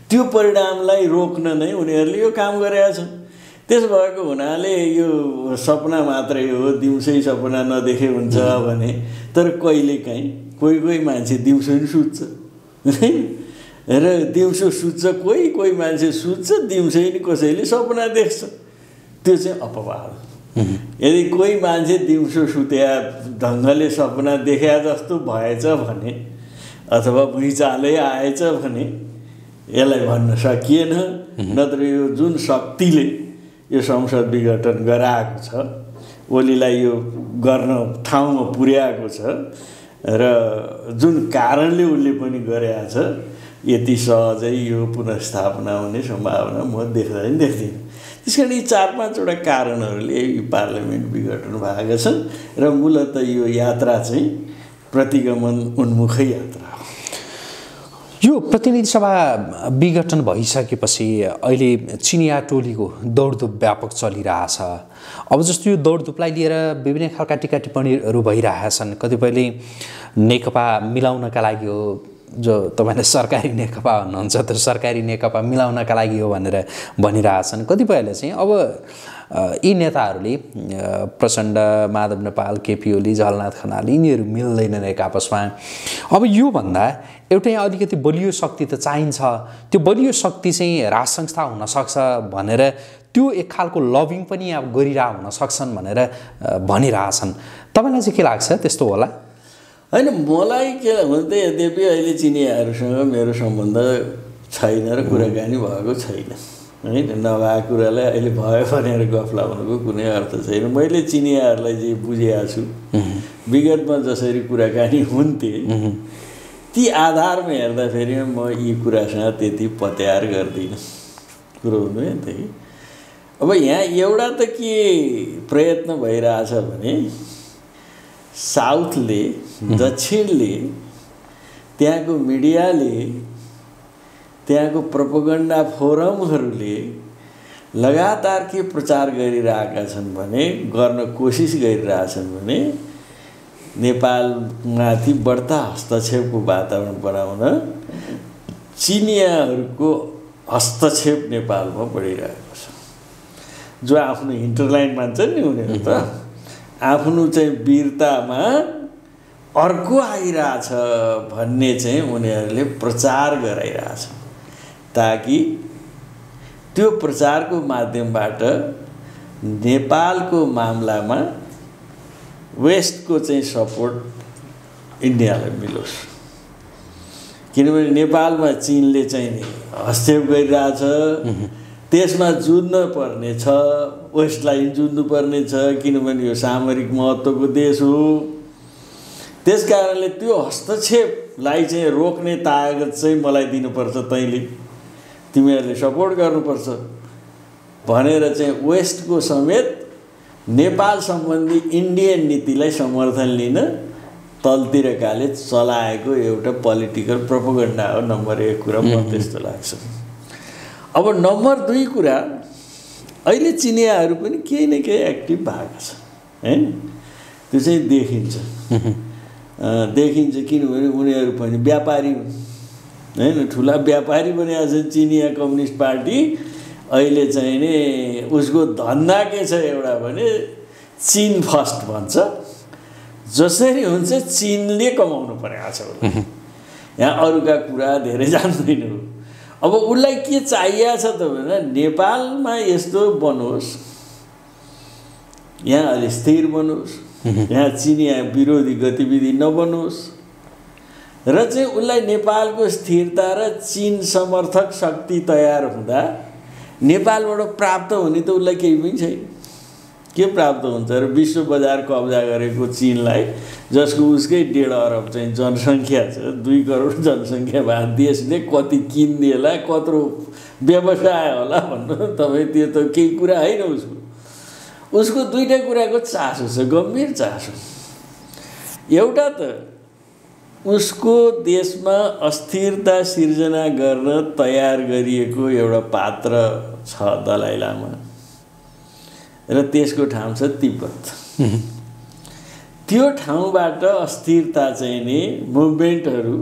त्यो परिणामलाई रोक्न नै उनीहरूले यो काम गरेका छन्। त्यसो भएको हुनाले यो सपना मात्रै हो, दिउँसै सपना नदेखे हुन्छ भने, तर कहिलेकाहीँ कोही मान्छे दिउँसो नि सुत्छ र दिउँसो सुत्छ, कोही मान्छे सुत्छ, दिउँसै नि कसैले सपना देख्छ। त्यो चाहिँ अपवाद। यदि कोही मान्छे दिउँसो सुत्या ढङ्गले सपना देखा जस्तो भएछ भने अथवा भुइँचालै आएछ भने यसलाई भन्न सकिएन। नत्र यो जुन शक्तिले यो संसद विघटन गराएको छ, ओलीलाई यो गर्न ठाउँमा पुर्याएको छ र जुन कारणले उसले पनि गरेको छ, यति सहजै यो पुनर्स्थापना हुने सम्भावना म देख्दैन। त्यस कारण यी 4-5वटा कारणहरूले यो पार्लियामेन्ट विघटन भएका छन् र मूलतः यो यात्रा चाहिँ प्रतिगमन उन्मुखै यात्रा हो। यो प्रतिनिधि सभा विघटन भइसकेपछि अहिले चिनिया टोलीको दौडधुप व्यापक चलिरहेछ। अब जस्तो यो दौडधुपलाई लिएर विभिन्न खालका टिका टिप्पणीहरू भइरहेका छन्। कतिपयले नेकपा मिलाउनका लागि हो, जो तपाईँले सरकारी नेकपा भन्नुहुन्छ त्यो सरकारी नेकपा मिलाउनका लागि हो भनेर भनिरहेछन्। कतिपयले चाहिँ अब यी नेताहरूले प्रचण्ड, माधव नेपाल, केपी ओली, झलनाथ खनाल यिनीहरू मिल्दैनन् एक आपसमा। अब योभन्दा एउटै अलिकति बलियो शक्ति त चाहिन्छ, त्यो बलियो शक्ति चाहिँ राज संस्था हुनसक्छ भनेर त्यो एक खालको लबिङ पनि अब गरिरहेको हुन सक्छन् भनेर भनिरहेछन्। तपाईँलाई चाहिँ के लाग्छ त्यस्तो होला? होइन, मलाई के लाग्छ त, यद्यपि अहिले चिनियाहरूसँग मेरो सम्बन्ध छैन र कुराकानी भएको छैन होइन। नभएको कुरालाई अहिले भयो भनेर गफ लगाउनुको कुनै अर्थ छैन। मैले चिनियाहरूलाई जे बुझेको छु, विगतमा जसरी कुराकानी हुन्थे ती आधारमा हेर्दाखेरि म यी कुरासँग त्यति पत्यार गर्दिनँ। कुरो हुनु है त कि अब यहाँ एउटा त के प्रयत्न भइरहेछ भने साउथले, दक्षिणले, त्यहाँको मिडियाले, त्यहाँको प्रोपोगन्डा फोरमहरूले लगातार के प्रचार गरिरहेका छन् भने, गर्न कोसिस गरिरहेछन् भने नेपालमाथि बढ्ता हस्तक्षेपको वातावरण बनाउन चिनियाहरूको हस्तक्षेप नेपालमा बढिरहेको छ। जो आफ्नो हिन्टरलाइन मान्छन् नि उनीहरू त आफ्नो चाहिँ वीरतामा अर्को आइरहेछ भन्ने चाहिँ उनीहरूले प्रचार गराइरहेछ, ताकि त्यो प्रचारको माध्यमबाट नेपालको मामलामा वेस्टको चाहिँ सपोर्ट इन्डियालाई मिलोस्। किनभने नेपालमा चीनले चाहिँ हस्तक्षेप गरिरहेछ, त्यसमा जुझ्न पर्ने छ, वेस्टलाई जुझ्नु पर्ने छ, किनभने यो सामरिक महत्त्वको देश हो। त्यस कारणले त्यो हस्तक्षेपलाई चाहिँ रोक्ने तागत चाहिँ मलाई दिनुपर्छ, तैँले तिमीहरूले सपोर्ट गर्नुपर्छ भनेर चाहिँ वेस्टको समेत नेपाल सम्बन्धी इन्डियन नीतिलाई समर्थन लिन तलतिरकाले चलाएको एउटा पोलिटिकल प्रोपोगन्डा हो नम्बर 1 कुरा, मलाई त्यस्तो लाग्छ। अब नम्बर 2 कुरा, अहिले चिनियाहरू पनि केही न केही एक्टिभ भएको छ हैन, त्यो चाहिँ देखिन्छ किनभने उनीहरू पनि व्यापारी हैन, ठुला व्यापारी बनेका छन्। चिनिया कम्युनिस्ट पार्टी अहिले चाहिँ नि उसको धन्दा के छ एउटा भने चीन फर्स्ट भन्छ, जसरी हुन्छ चीनले कमाउनु परेको छ। यहाँ अरूका कुरा धेरै जान्दैन। अब उसलाई के चाहिएको छ त भने नेपालमा यस्तो बनोस्, यहाँ अलि स्थिर बनोस्, यहाँ चिनिया विरोधी गतिविधि नबनोस् र चाहिँ उसलाई नेपालको स्थिरता र चीन समर्थक शक्ति तयार हुँदा नेपालबाट प्राप्त हुने त उसलाई केही पनि छैन। के प्राप्त हुन्छ र विश्व बजार कब्जा गरेको चीनलाई, जसको उसकै 1.5 अरब चाहिँ जनसङ्ख्या छ, 2 करोड जनसङ्ख्या भएको देशले कति किन्देला, कत्रो व्यवसाय होला भन्नु तपाईँ, त्यो त केही कुरा होइन। उसको दुईटा कुराको चासो छ, गम्भीर चासो। एउटा त उसको देशमा अस्थिरता सिर्जना गर्न तयार गरिएको एउटा पात्र छ दलाई लामा, र त्यसको ठाउँ छ तिब्बत। त्यो ठाउँबाट अस्थिरता चाहिँ नि मुभमेन्टहरू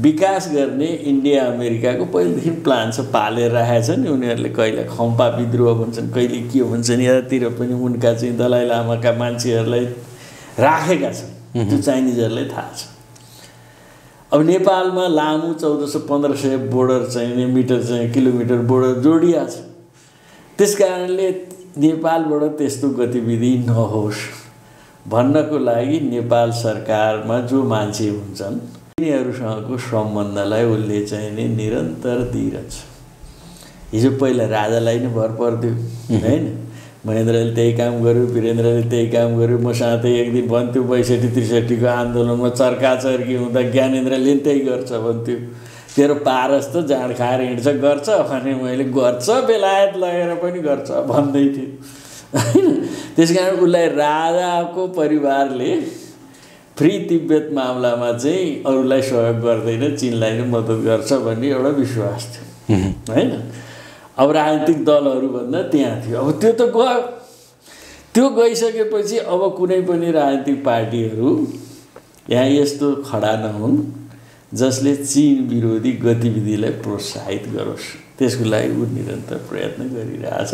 विकास गर्ने इन्डिया अमेरिकाको पहिलेदेखि प्लान छ, पालेर राखेको छ नि उनीहरूले। कहिले खम्पा विद्रोह भन्छन्, कहिले के भन्छन्, यतातिर पनि उनका चाहिँ दलाई लामाका मान्छेहरूलाई राखेका छन्। त्यो चाइनिजहरूलाई थाहा छ। अब नेपालमा लामो 1400-1500 बोर्डर चाहिँ मिटर चाहिँ किलोमिटर बोर्डर जोडिया छ। त्यस कारणले नेपालबाट त्यस्तो गतिविधि नहोस् भन्नको लागि नेपाल सरकारमा जो मान्छे हुन्छन् तिनीहरूसँगको सम्बन्धलाई उसले चाहिँ नि निरन्तर दिइरहन्छ। हिजो पहिला राजालाई नै भर पर्थ्यो हैन, महेन्द्रले त्यही काम गर्यो, वीरेन्द्रले त्यही काम गर्यो। म साथै एक दिन भन्थ्यो 62-63 को आन्दोलनमा चर्काचर्की हुँदा ज्ञानेन्द्रले त्यही गर्छ भन्थ्यो, तेरो पारस त जाँड खाएर हिँड्छ गर्छ भने मैले गर्छ, बेलायत लगेर पनि गर्छ भन्दै थियो हैन। त्यसकारण उसलाई राजाको परिवारले फ्री तिब्बत मामलामा चाहिँ अरूलाई सहयोग गर्दैन, चीनलाई नै मद्दत गर्छ भन्ने एउटा विश्वास थियो हैन। अब राजनीतिक दलहरूभन्दा त्यहाँ थियो। अब त्यो त गयो, त्यो गइसकेपछि अब कुनै पनि राजनीतिक पार्टीहरू यहाँ यस्तो खडा नहुन् जसले चीन विरोधी गतिविधिलाई प्रोत्साहित गरोस्। त्यसको लागि ऊ निरन्तर प्रयत्न गरिरहेछ।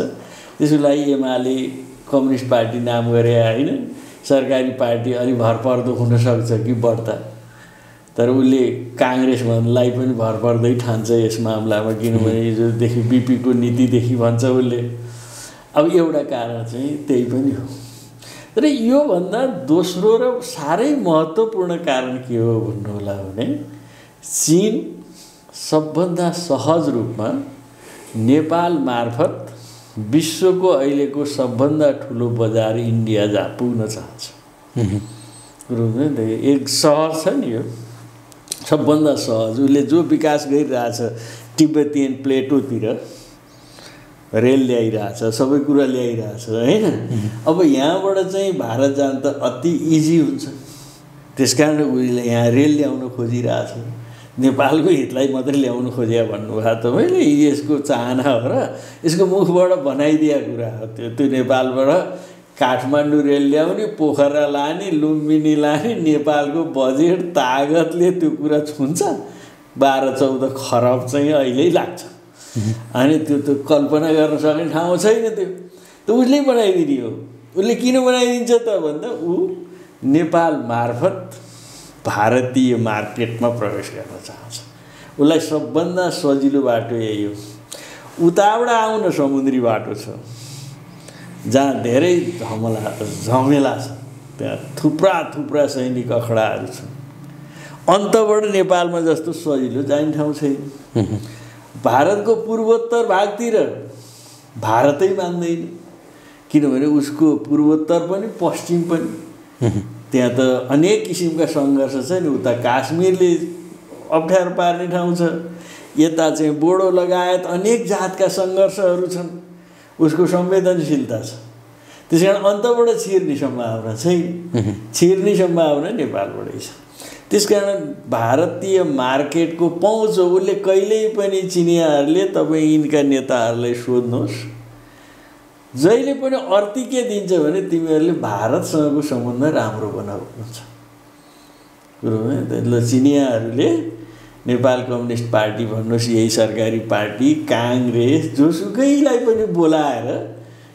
त्यसको लागि एमाले कम्युनिस्ट पार्टी नाम गरे होइन, सरकारी पार्टी अलि भरपर्दो हुनसक्छ कि बढ्ता, तर उसले काङ्ग्रेसलाई पनि भरपर्दै ठान्छ यस मामलामा, किनभने हिजोदेखि बिपीको नीतिदेखि भन्छ उसले। अब एउटा कारण चाहिँ त्यही पनि हो। तर योभन्दा दोस्रो र साह्रै महत्त्वपूर्ण कारण के हो भन्नु होला भने चीन सबभन्दा सहज रूपमा नेपाल मार्फत विश्वको अहिलेको सबभन्दा ठुलो बजार इन्डिया जहाँ पुग्न चाहन्छ। एक सहर छ नि यो, सबभन्दा सहज। उसले जो विकास गरिरहेछ तिब्बतियन प्लेटोतिर रेल ल्याइरहेछ, सबै कुरा ल्याइरहेछ होइन। अब यहाँबाट चाहिँ भारत जान त अति इजी हुन्छ, त्यस कारण उसले यहाँ रेल ल्याउन खोजिरहेछ। नेपालको हितलाई मात्रै ल्याउनु खोज्या भन्नुभयो तपाईँले, यसको चाहना हो र यसको मुखबाट बनाइदिया कुरा हो। त्यो नेपालबाट काठमाडौँ रेल ल्याउने, पोखरा लाने, लुम्बिनी लाने, नेपालको बजेट तागतले त्यो कुरा छुन्छ। 12-14 खरब चाहिँ अहिले लाग्छ। अनि त्यो त कल्पना गर्न सक्ने ठाउँ छैन। त्यो त उसले बनाइदिने हो। उसले किन बनाइदिन्छ त भन्दा ऊ नेपाल मार्फत भारतीय मार्केटमा प्रवेश गर्न चाहन्छ। उसलाई सबभन्दा सजिलो बाटो यही हो। उताबाट आउन समुद्री बाटो छ जहाँ धेरै झमेला छ, त्यहाँ थुप्रा सैनिक अखडाहरू छन्। अन्तबाट नेपालमा जस्तो सजिलो जाने ठाउँ छैन। भारतको पूर्वोत्तर भागतिर भारतै मान्दैन, किनभने उसको पूर्वोत्तर पनि पश्चिम पनि त्यहाँ त अनेक किसिमका सङ्घर्ष छ नि। उता काश्मीरले अप्ठ्यारो पार्ने ठाउँ छ, यता चाहिँ बोडो लगायत अनेक जातका सङ्घर्षहरू छन्। उसको संवेदनशीलता छ, त्यस कारण अन्तबाट छिर्ने सम्भावना छैन। छिर्ने सम्भावना नेपालबाटै छ। त्यस कारण भारतीय मार्केटको पहुँच हो। उसले कहिल्यै पनि चिनियाहरूले तपाईँ यिनका नेताहरूलाई सोध्नुहोस्, जहिले पनि अर्थी के दिन्छ भने तिमीहरूले भारतसँगको सम्बन्ध राम्रो बनाउनुहुन्छ। कुरो चिनियाहरूले नेपाल कम्युनिस्ट पार्टी भन्नुहोस्, यही सरकारी पार्टी, काङ्ग्रेस, जोसुकैलाई पनि बोलाएर,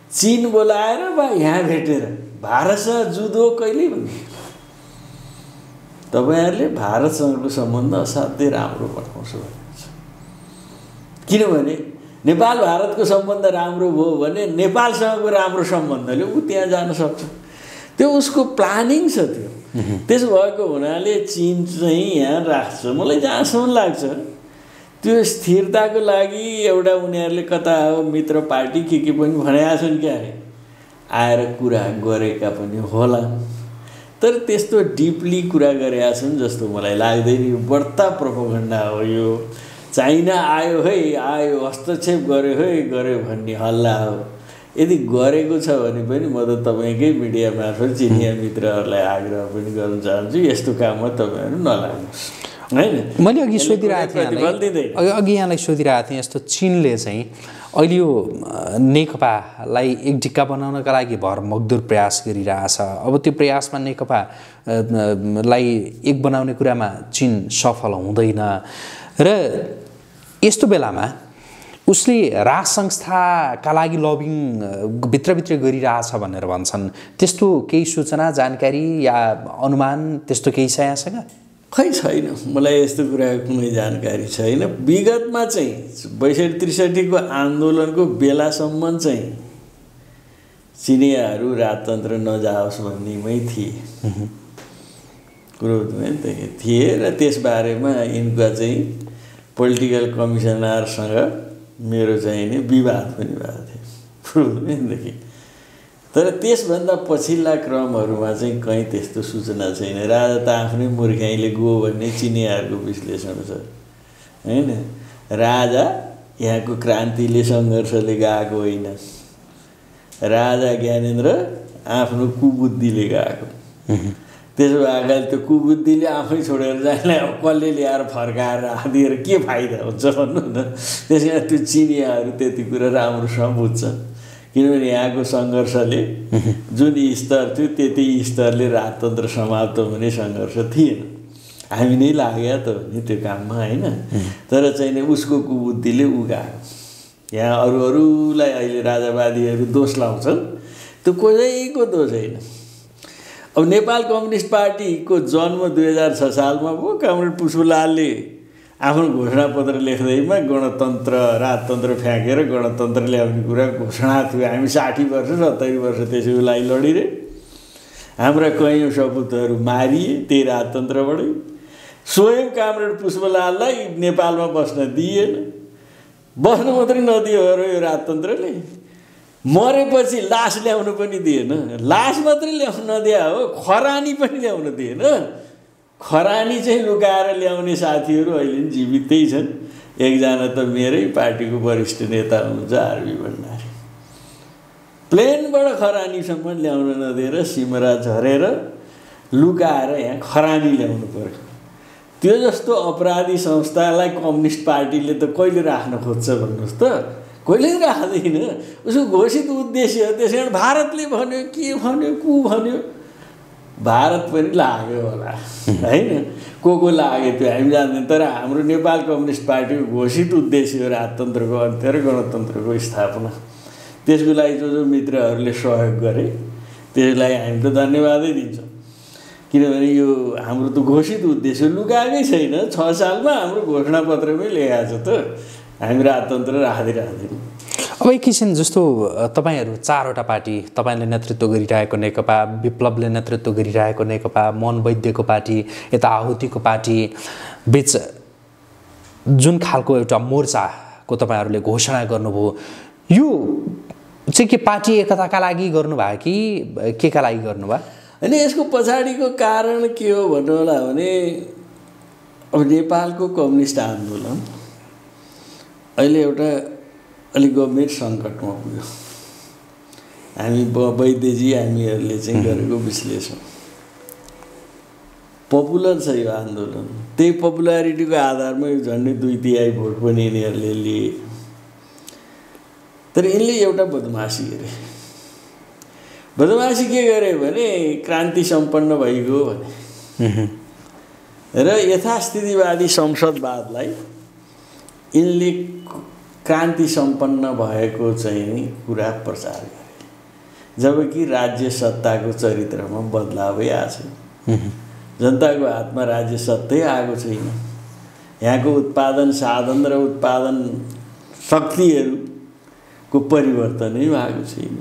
चीन बोलाएर वा यहाँ भेटेर भारतसँग जुधो कहिल्यै भन्नु, तपाईँहरूले भारतसँगको सम्बन्ध असाध्यै राम्रो बनाउँछ भन्नुहुन्छ। किनभने नेपाल भारतको सम्बन्ध राम्रो भयो भने नेपालसँगको राम्रो सम्बन्धले ऊ त्यहाँ जान सक्छ। त्यो उसको प्लानिङ छ। त्यो त्यसो भएको हुनाले चीन चाहिँ यहाँ राख्छ। मलाई जहाँसम्म लाग्छ त्यो स्थिरताको लागि एउटा उनीहरूले कता हो मित्र पार्टी के पनि भनेका छन् क्या अरे, आएर कुरा गरेका पनि होला। तर त्यस्तो डिपली कुरा गरेका छन् जस्तो मलाई लाग्दैन। यो बढ्ता प्रोपोगन्डा हो। यो चाइना आयो है, आयो, हस्तक्षेप गर्यो है, गर्यो भन्ने हल्ला हो। यदि गरेको छ भने पनि म त तपाईँकै मिडिया मार्फत चिनिया मित्रहरूलाई आग्रह पनि गर्न चाहन्छु, यस्तो काममा तपाईँहरू नलाग्नुहोस् हैन। मैले अघि यहाँलाई सोधिरहेको थिएँ, यस्तो चीनले चाहिँ अहिले यो नेकपालाई एक ढिक्का बनाउनका लागि भरमग्दुर प्रयास गरिरहेछ। अब त्यो प्रयासमा नेकपालाई एक बनाउने कुरामा चीन सफल हुँदैन र यस्तो बेलामा उसले राज संस्थाका लागि लबिङ भित्रभित्र गरिरहेछ भनेर भन्छन्। त्यस्तो केही सूचना, जानकारी या अनुमान त्यस्तो केही छ यहाँसँग? खै छैन, मलाई यस्तो कुराको कुनै जानकारी छैन। विगतमा चाहिँ 62-63 को आन्दोलनको बेलासम्म चाहिँ चिनियाहरू राजतन्त्र नजाओस् भन्नेमै थिए, कुरो थिए र त्यसबारेमा यिनका चाहिँ पोलिटिकल कमिसनरसँग मेरो चाहिँ नि विवाद पनि भएको थियो। तर त्यसभन्दा पछिल्ला क्रमहरूमा चाहिँ कहीँ त्यस्तो सूचना छैन। राजा त आफ्नै मूर्खाइले गयो भन्ने चिनियाहरूको विश्लेषण छ हैन। राजा यहाँको क्रान्तिले सङ्घर्षले गएको होइन, राजा ज्ञानेन्द्र आफ्नो कुबुद्धिले गएको। त्यसो भएकाले त्यो कुबुद्धिले आफै छोडेर जानेलाई अब कसले ल्याएर फर्काएर हादिएर के फाइदा हुन्छ भन्नु न। त्यस कारण त्यो चिनियाहरू त्यति कुरा राम्रोसँग बुझ्छ, किनभने यहाँको सङ्घर्षले जुन स्तर थियो त्यति स्तरले राजतन्त्र समाप्त हुने सङ्घर्ष थिएन। हामी नै लाग्यो त नि त्यो काममा होइन। तर चाहिँ नि उसको कुबुद्धिले उगायो। यहाँ अरूलाई अहिले राजावादीहरू दोष लाउँछन्, त्यो कसैको दोष होइन। अब नेपाल कम्युनिस्ट पार्टीको जन्म 2006 सालमा भयो। कमरेड पुष्पलालले आफ्नो घोषणापत्र लेख्दैमा गणतन्त्र राजतन्त्र फ्याँकेर गणतन्त्र ल्याउने कुरा घोषणा थियो। हामी 60 वर्ष 70 वर्ष त्यसको लागि लडिरहे। हाम्रा कैयौँ सपुतहरू मारिए त्यही राजतन्त्रबाटै। स्वयं कमरेड पुष्पलाललाई नेपालमा बस्न दिएन। बस्न मात्रै नदियो र यो राजतन्त्रले मरेपछि लास ल्याउनु पनि दिएन। लास मात्रै ल्याउनु नदिया हो, खरानी पनि ल्याउन दिएन। खरानी चाहिँ लुकाएर ल्याउने साथीहरू अहिले पनि जीवितै छन्। एकजना त मेरै पार्टीको वरिष्ठ नेता हुनुहुन्छ आरबी भण्डारी। प्लेनबाट खरानीसम्म ल्याउन नदिएर सिमरा झरेर लुकाएर यहाँ खरानी ल्याउनु पर्यो। त्यो जस्तो अपराधी संस्थालाई कम्युनिस्ट पार्टीले त कहिले राख्न खोज्छ भन्नुहोस् त? कहिले राख्दैन। उसको घोषित उद्देश्य हो। त्यस कारण भारतले भन्यो के भन्यो को भन्यो, भारत पनि लाग्यो होला होइन। को लाग्यो त्यो हामी जान्दैनौँ। तर हाम्रो नेपाल कम्युनिस्ट पार्टीको घोषित उद्देश्य हो राजतन्त्रको अन्त्य र गणतन्त्रको स्थापना। त्यसको लागि जो मित्रहरूले सहयोग गरे त्यसलाई हामी त धन्यवादै दिन्छौँ, किनभने यो हाम्रो त घोषित उद्देश्य लुकाएकै छैन। 6 सालमा हाम्रो घोषणापत्रमै लेखाएको छ त हामी राजतन्त्र राख्दैनौँ। अब एकैछिन जस्तो तपाईँहरू 4वटा पार्टी, तपाईँले नेतृत्व गरिरहेको नेकपा, विप्लवले नेतृत्व गरिरहेको नेकपा, मोहन वैद्यको पार्टी, यता आहुतिको पार्टी बिच जुन खालको एउटा मोर्चाको तपाईँहरूले घोषणा गर्नुभयो, यो चाहिँ के पार्टी एकताका लागि गर्नुभयो कि के का लागि गर्नुभयो? होइन, यसको पछाडिको कारण के हो भन्नु होला भने अब नेपालको कम्युनिस्ट आन्दोलन अहिले एउटा अलिक गम्भीर सङ्कटमा पुग्यो। हामी वैद्यजी हामीहरूले चाहिँ गरेको विश्लेषण पपुलर छ यो आन्दोलन। त्यही पपुलारिटीको आधारमा झन्डै 2/3 भोट पनि यिनीहरूले लिए। तर यिनले एउटा बदमासी गरे। बदमासी के गरे भने क्रान्ति सम्पन्न भइगयो भने र यथास्थितिवादी संसदवादलाई यिनले क्रान्ति सम्पन्न भएको चाहिँ कुरा प्रचार गरे। जबकि राज्य सत्ताको चरित्रमा बदलावै आएको छ। जनताको हातमा राज्य सत्तै आएको छैन। यहाँको उत्पादन साधन र उत्पादन शक्तिहरूको परिवर्तनै भएको छैन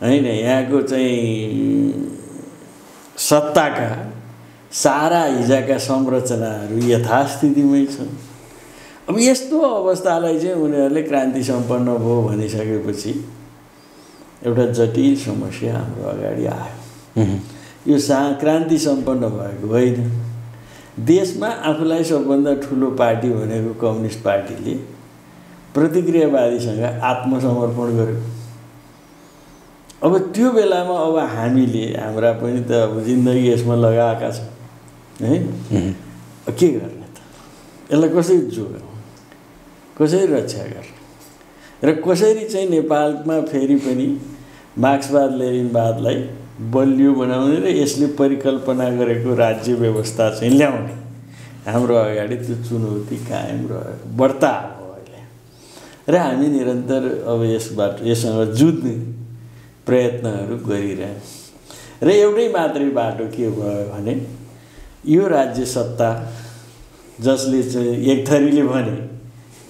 होइन। यहाँको चाहिँ सत्ताका सारा हिजोका संरचनाहरू यथास्थितिमै छन्। अब यस्तो अवस्थालाई चाहिँ उनीहरूले क्रान्ति सम्पन्न भयो भनिसकेपछि एउटा जटिल समस्या हाम्रो अगाडि आयो। यो क्रान्ति सम्पन्न भएको होइन। देशमा आफूलाई सबभन्दा ठुलो पार्टी भनेको कम्युनिस्ट पार्टीले प्रतिक्रियावादीसँग आत्मसमर्पण गर्यो। अब त्यो बेलामा अब हामीले हाम्रा पनि त अब जिन्दगी यसमा लगाएका छौँ है, के गर्ने त? यसलाई कसरी जोगाउने, कसरी रक्षा गर्ने र कसरी चाहिँ नेपालमा फेरि पनि मार्क्सवाद लेनिनवादलाई बलियो बनाउने र यसले परिकल्पना गरेको राज्य व्यवस्था चाहिँ ल्याउने हाम्रो अगाडि त्यो चुनौती कायम रह्यो, बढ्ता हो अहिले। र हामी निरन्तर अब यससँग जुझ्ने प्रयत्नहरू गरिरह्यौँ। र एउटै मात्रै बाटो के भयो भने यो राज्य सत्ता जसले चाहिँ एक थरीले भने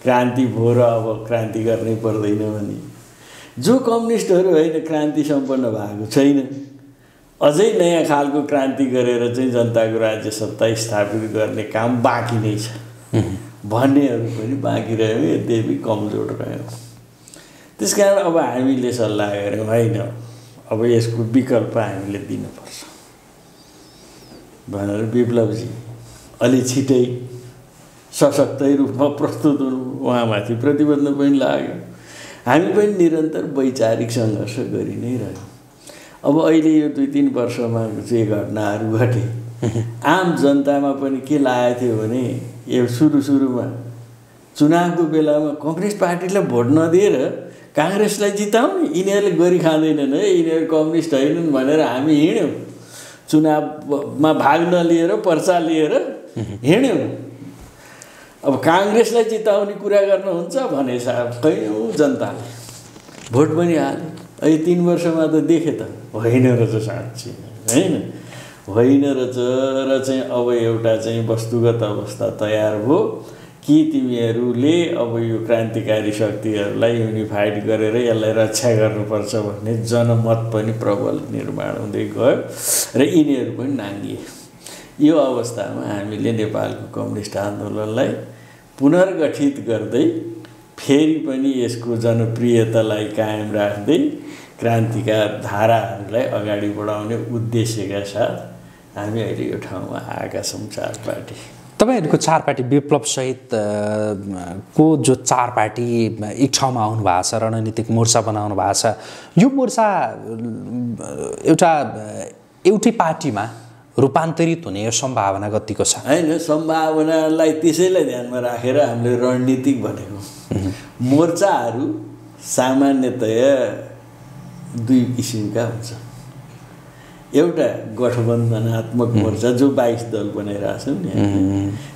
क्रान्ति भयो र अब क्रान्ति गर्नै पर्दैन भने, जो कम्युनिस्टहरू होइन क्रान्ति सम्पन्न भएको छैन, अझै नयाँ खालको क्रान्ति गरेर चाहिँ जनताको राज्य सत्ता स्थापित गर्ने काम बाँकी नै छ भन्नेहरू पनि बाँकी रह्यौँ। यद्यपि कमजोर रह्यौँ। त्यस कारण अब हामीले सल्लाह गऱ्यौँ होइन, अब यसको विकल्प हामीले दिनुपर्छ भनेर विप्लवजी अलि छिटै सशक्तै रूपमा प्रस्तुत हुनु, उहाँमाथि प्रतिबन्ध पनि लाग्यो। हामी पनि निरन्तर वैचारिक सङ्घर्ष गरि नै रह्यौँ। अब अहिले यो 2-3 वर्षमा जे घटनाहरू घटे आम जनतामा पनि के लागेको थियो भने यो सुरुमा चुनावको बेलामा कम्युनिस्ट पार्टीलाई भोट नदिएर काङ्ग्रेसलाई जिताउने, यिनीहरूले गरी खाँदैनन् है, यिनीहरू कम्युनिस्ट होइनन् भनेर हामी हिँड्यौँ, चुनावमा भाग नलिएर पर्चा लिएर हिँड्यौँ। अब काङ्ग्रेसलाई जिताउने कुरा गर्नुहुन्छ भने कैयौँ जनताले भोट पनि हाले। अहिले 3 वर्षमा त देखेँ त होइन रहेछ, साँच्ची होइन रहेछ र चाहिँ अब एउटा चाहिँ वस्तुगत अवस्था तयार भयो कि तिमीहरूले अब यो क्रान्तिकारी शक्तिहरूलाई युनिफाइड गरेर यसलाई रक्षा गर्नुपर्छ भन्ने जनमत पनि प्रबल निर्माण हुँदै गयो र यिनीहरू पनि नाङ्गिए। यो अवस्थामा हामीले नेपालको कम्युनिस्ट आन्दोलनलाई पुनर्गठित गर्दै फेरि पनि यसको जनप्रियतालाई कायम राख्दै क्रान्तिका धाराहरूलाई अगाडि बढाउने उद्देश्यका साथ हामी अहिले यो ठाउँमा आएका छौँ। 4 पार्टी, तपाईहरुको 4 पार्टी विप्लव सहित को जो 4 पार्टी एक ठाउँमा आउनु भएको छ, रणनीतिक मोर्चा बनाउनु भएको छ, यो मोर्चा एउटै पार्टीमा रूपान्तरित हुने यो सम्भावना कतिको छ? हैन, सम्भावनालाई त्यसैलाई ध्यानमा राखेर हामीले रणनीतिक भनेको। मोर्चाहरू सामान्यतया 2 किसिमका हुन्छ। एउटा गठबन्धनात्मक मोर्चा जो 22 दल बनाइरहेछौँ नि,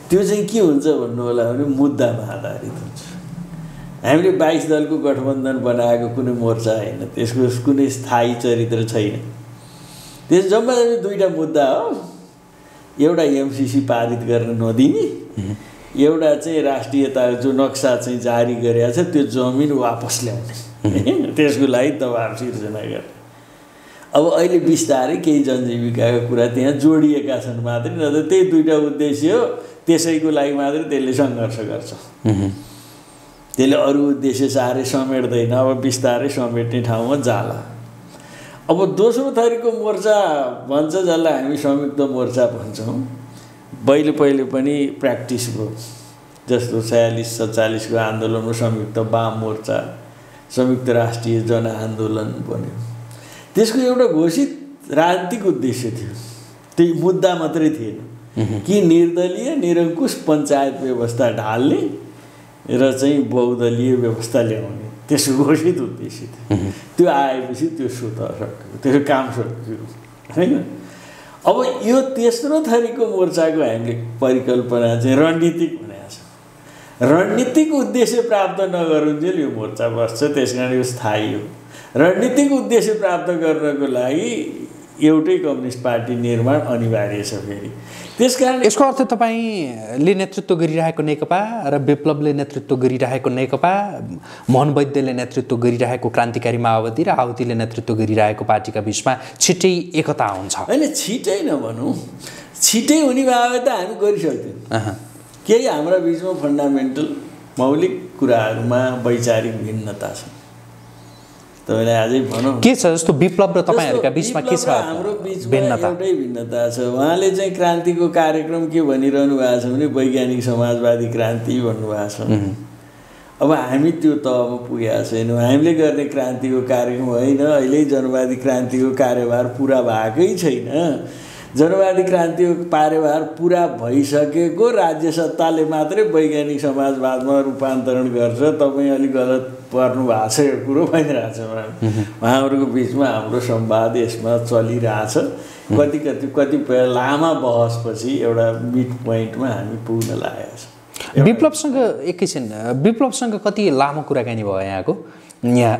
त्यो चाहिँ के हुन्छ भन्नु होला भने मुद्दामा आधारित हुन्छ। हामीले 22 दलको गठबन्धन बनाएको कुनै मोर्चा होइन, त्यसको कुनै स्थायी चरित्र छैन। त्यस जम्मा 2टा मुद्दा हो। एउटा एमसीसी पारित गर्न नदिने, एउटा चाहिँ राष्ट्रियता जो नक्सा चाहिँ जारी गरेको छ त्यो जमिन वापस ल्याउने, त्यसको लागि दबाब सिर्जना गर्ने। अब अहिले बिस्तारै केही जनजीविकाका कुरा त्यहाँ जोडिएका छन् मात्रै, नत्र त्यही 2टा उद्देश्य हो, त्यसैको लागि मात्रै त्यसले सङ्घर्ष गर्छ। त्यसले अरू उद्देश्य साह्रै समेट्दैन, अब बिस्तारै समेट्ने ठाउँमा जाला। अब दोस्रो थरीको मोर्चा भन्छ जसलाई हामी संयुक्त मोर्चा भन्छौँ, पहिले पनि प्र्याक्टिस भयो। जस्तो 46-47 को आन्दोलनमा संयुक्त वाम मोर्चा, संयुक्त राष्ट्रिय जनआन्दोलन बन्यो। त्यसको एउटा घोषित राजनीतिक उद्देश्य थियो, त्यही मुद्दा मात्रै थिएन कि निर्दलीय निरङ्कुश पञ्चायत व्यवस्था ढाल्ने र चाहिँ बहुदलीय व्यवस्था ल्याउने, त्यसको घोषित उद्देश्य थियो। त्यो आएपछि त्यो सक्यो, त्यो काम सक्यो होइन। अब यो तेस्रो थरीको मोर्चाको हामीले परिकल्पना चाहिँ रणनीतिक भनेको छ। रणनीतिक उद्देश्य प्राप्त नगरुन्जेल यो मोर्चा बस्छ, त्यसकारण यो स्थायी हो। रणनीतिक उद्देश्य प्राप्त गर्नको लागि एउटै कम्युनिस्ट पार्टी निर्माण अनिवार्य छ। फेरि त्यसकारण यसको अर्थ तपाईले नेतृत्व गरिरहेको नेकपा र विप्लवले नेतृत्व गरिरहेको नेकपा, मोहन वैद्यले नेतृत्व गरिरहेको क्रान्तिकारी माओवादी र आहुतिले नेतृत्व गरिरहेको पार्टीका बीचमा छिट्टै एकता हुन्छ? होइन, छिट्टै नभनौँ, छिट्टै हुने भए त हामी गरिसक्थ्यौँ। केही हाम्रा बीचमा फन्डामेन्टल मौलिक कुराहरूमा वैचारिक भिन्नता छ। तपाईँले अझै भनौँ के छ, जस्तो विप्लव र तपाईँहरूका बीचमा के छ हाम्रो बीचमा एउटै भिन्नता छ। उहाँले चाहिँ क्रान्तिको कार्यक्रम के भनिरहनु भएको छ भने वैज्ञानिक समाजवादी क्रान्ति भन्नुभएको छ। अब हामी त्यो तहमा पुगेका छैनौँ। हामीले गर्ने क्रान्तिको कार्यक्रम होइन, अहिले जनवादी क्रान्तिको कार्यभार पुरा भएकै छैन। जनवादी क्रान्तिको कार्यभार पुरा भइसकेको राज्य सत्ताले मात्रै वैज्ञानिक समाजवादमा रूपान्तरण गर्छ। तपाईँ अलिक गलत पर्नु भएको छ, यो कुरो भइरहेको छ। उहाँहरूको बिचमा हाम्रो संवाद यसमा चलिरहेछ। कतिपय लामा बहसपछि एउटा मिड पोइन्टमा हामी पुग्न लागेका छौँ। विप्लवसँग एकैछिन, विप्लवसँग कति लामो कुराकानी भयो यहाँको यहाँ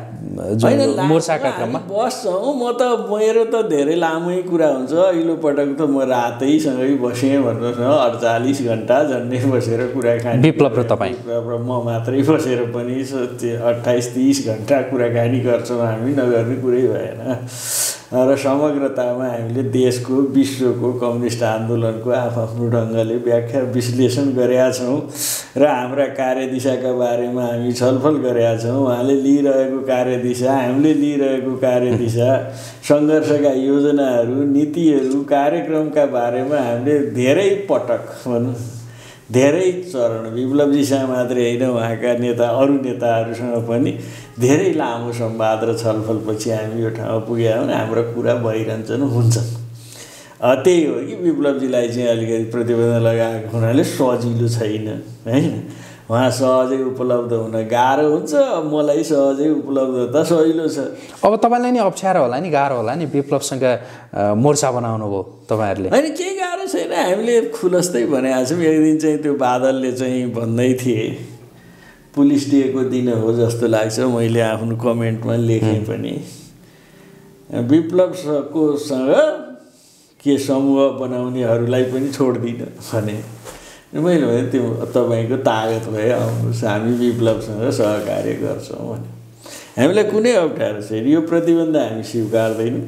मोर्चाका क्रममा? बस्छौँ, मेरो त धेरै लामै कुरा हुन्छ। अघिल्लो पटक त म रातैसँगै बसेँ भन्नुहोस् न, 48 घन्टा झन्डै बसेर कुराकानी। विप्लव र तपाईँ र म मात्रै बसेर पनि 28-30 घन्टा कुराकानी गर्छौँ हामी, नगर्ने कुरै भएन। र समग्रतामा हामीले देशको विश्वको कम्युनिस्ट आन्दोलनको आफ्नो ढङ्गले व्याख्या विश्लेषण गरेका छौँ र हाम्रा कार्यदिशाका बारेमा हामी छलफल गरेका छौँ। उहाँले लिइरहेको कार्यदिशा, हामीले लिइरहेको कार्यदिशा, सङ्घर्षका योजनाहरू, नीतिहरू, कार्यक्रमका बारेमा हामीले धेरै पटक धेरै चरण विप्लवजीसँग मात्रै होइन उहाँका नेता अरू नेताहरूसँग पनि धेरै लामो संवाद र छलफलपछि हामी यो ठाउँमा पुगेका हौँ हाम्रो कुरा भइरहन्छन् हुन्छन् त्यही हो कि विप्लवजीलाई चाहिँ अलिकति प्रतिबन्ध लगाएको हुनाले सजिलो छैन होइन उहाँ सहजै उपलब्ध हुन गाह्रो हुन्छ मलाई सहजै उपलब्ध हुँदा सजिलो छ अब तपाईँलाई नि अप्ठ्यारो होला नि गाह्रो होला नि विप्लवसँग मोर्चा बनाउनु भयो तपाईँहरूले होइन केही गाह्रो छैन हामीले खुलस्तै भनेको छौँ एक दिन चाहिँ त्यो बादलले चाहिँ भन्दै थिए पुलिस डेको दिन हो जस्तो लाग्छ मैले आफ्नो कमेन्टमा लेखेँ पनि विप्लवकोसँग के समूह बनाउनेहरूलाई पनि छोड्दिनँ भने मैले भने त्यो तपाईँको तागत भए आउनुहोस् हामी विप्लवसँग सहकार्य गर्छौँ भने हामीलाई कुनै अप्ठ्यारो छैन यो प्रतिबन्ध हामी स्वीकार्दैनौँ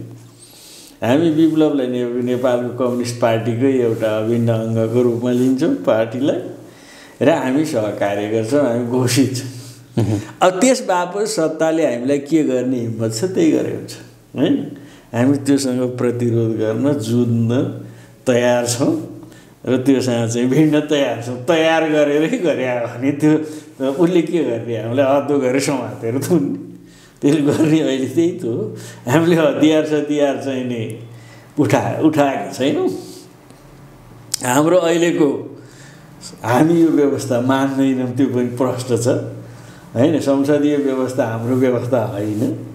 हामी विप्लवलाई नेपालको कम्युनिस्ट पार्टीकै एउटा अभिन्न अङ्गको रूपमा लिन्छौँ पार्टीलाई र हामी सहकार्य गर्छौँ हामी घोषित छौँ अब त्यस बापत सत्ताले हामीलाई के गर्ने हिम्मत छ त्यही गरेको छ होइन हामी त्योसँग प्रतिरोध गर्न जुझ्न तयार छौँ र त्योसँग चाहिँ भिड्न तयार छौँ तयार गरेरै गरे भने त्यो उसले के गर्ने हामीलाई अदो गरेर समातेर थुन्ने त्यसले गर्ने अहिले त्यही त हो हामीले हतियार सतियार चाहिँ नि उठाएको छैनौँ हाम्रो अहिलेको हामी यो व्यवस्था मान्दैनौँ त्यो पनि प्रश्न छ होइन संसदीय व्यवस्था हाम्रो व्यवस्था होइन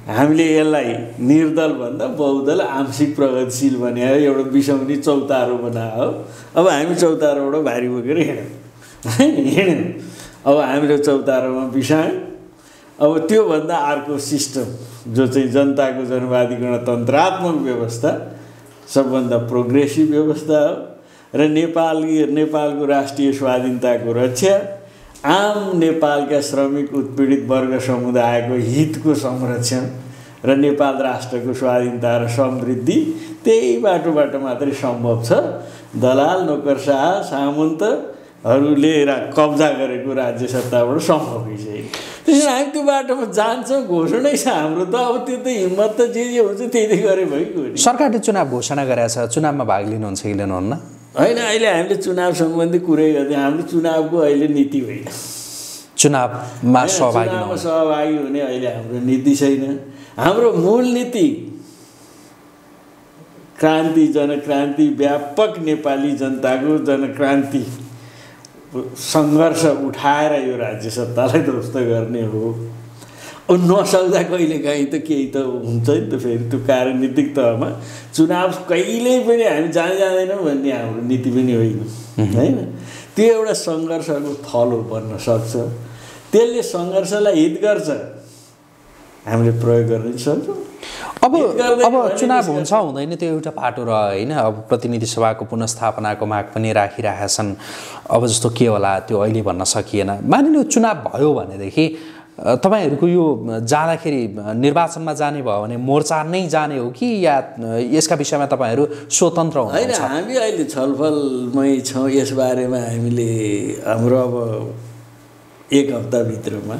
हामीले यसलाई निर्दल भन्दा बहुदल आंशिक प्रगतिशील बनाएर एउटा बिसाउने चौतारो बनायो अब हामी चौतारोबाट भारी बोकेर हिँड्यौँ अब हामीले चौतारोमा बिसायौँ अब त्योभन्दा अर्को सिस्टम जो चाहिँ जनताको जनवादी गणतन्त्रात्मक व्यवस्था सबभन्दा प्रोग्रेसिभ व्यवस्था हो र नेपालको राष्ट्रिय स्वाधीनताको रक्षा आम नेपालका श्रमिक उत्पीडित वर्ग समुदायको हितको संरक्षण र नेपाल राष्ट्रको स्वाधीनता र समृद्धि त्यही बाटोबाट मात्रै सम्भव छ दलाल नोकरशाह सामन्तहरूले कब्जा गरेको राज्य सत्ताबाट सम्भव छैन त्यसैले हामी त्यो बाटोमा जान्छौँ घोषणै छ हाम्रो त अब त्यो त हिम्मत त जे हुन्छ त्यही गरे भइगयो सरकारले चुनाव घोषणा गरेको छ चुनावमा भाग लिनुहुन्छ कि लिनुहुन्न होइन अहिले हामीले चुनाव सम्बन्धी कुरै गर्दै हाम्रो चुनावको अहिले नीति होइन चुनावमा सहभागी हुने अहिले हाम्रो नीति छैन हाम्रो मूल नीति क्रान्ति जनक्रान्ति व्यापक नेपाली जनताको जनक्रान्ति सङ्घर्ष उठाएर यो राज्य सत्तालाई ध्वस्त गर्ने हो अब नसक्दा कहिलेकाहीँ त केही त हुन्छ नि त फेरि त्यो कार्यनीतिक तहमा चुनाव कहिल्यै पनि हामी जाँदैनौँ भन्ने हाम्रो नीति पनि होइन होइन त्यो एउटा सङ्घर्षको थलो बन्न सक्छ त्यसले सङ्घर्षलाई हित गर्छ हामीले प्रयोग गर्न सक्छौँ अब चुनाव हुन्छ हुँदैन त्यो एउटा पाटो रह्यो होइन अब प्रतिनिधि सभाको पुनस्थापनाको माग पनि राखिरहेका छन् अब जस्तो के होला त्यो अहिले भन्न सकिएन मानिलियो चुनाव भयो भनेदेखि तपाईहरूको यो जाँदाखेरि निर्वाचनमा जाने भयो भने मोर्चा नै जाने हो कि या यसका विषयमा तपाईहरू स्वतन्त्र हुनुहुन्छ होइन हामी अहिले छलफलमै छौँ यसबारेमा हामीले हाम्रो अब एक हप्ताभित्रमा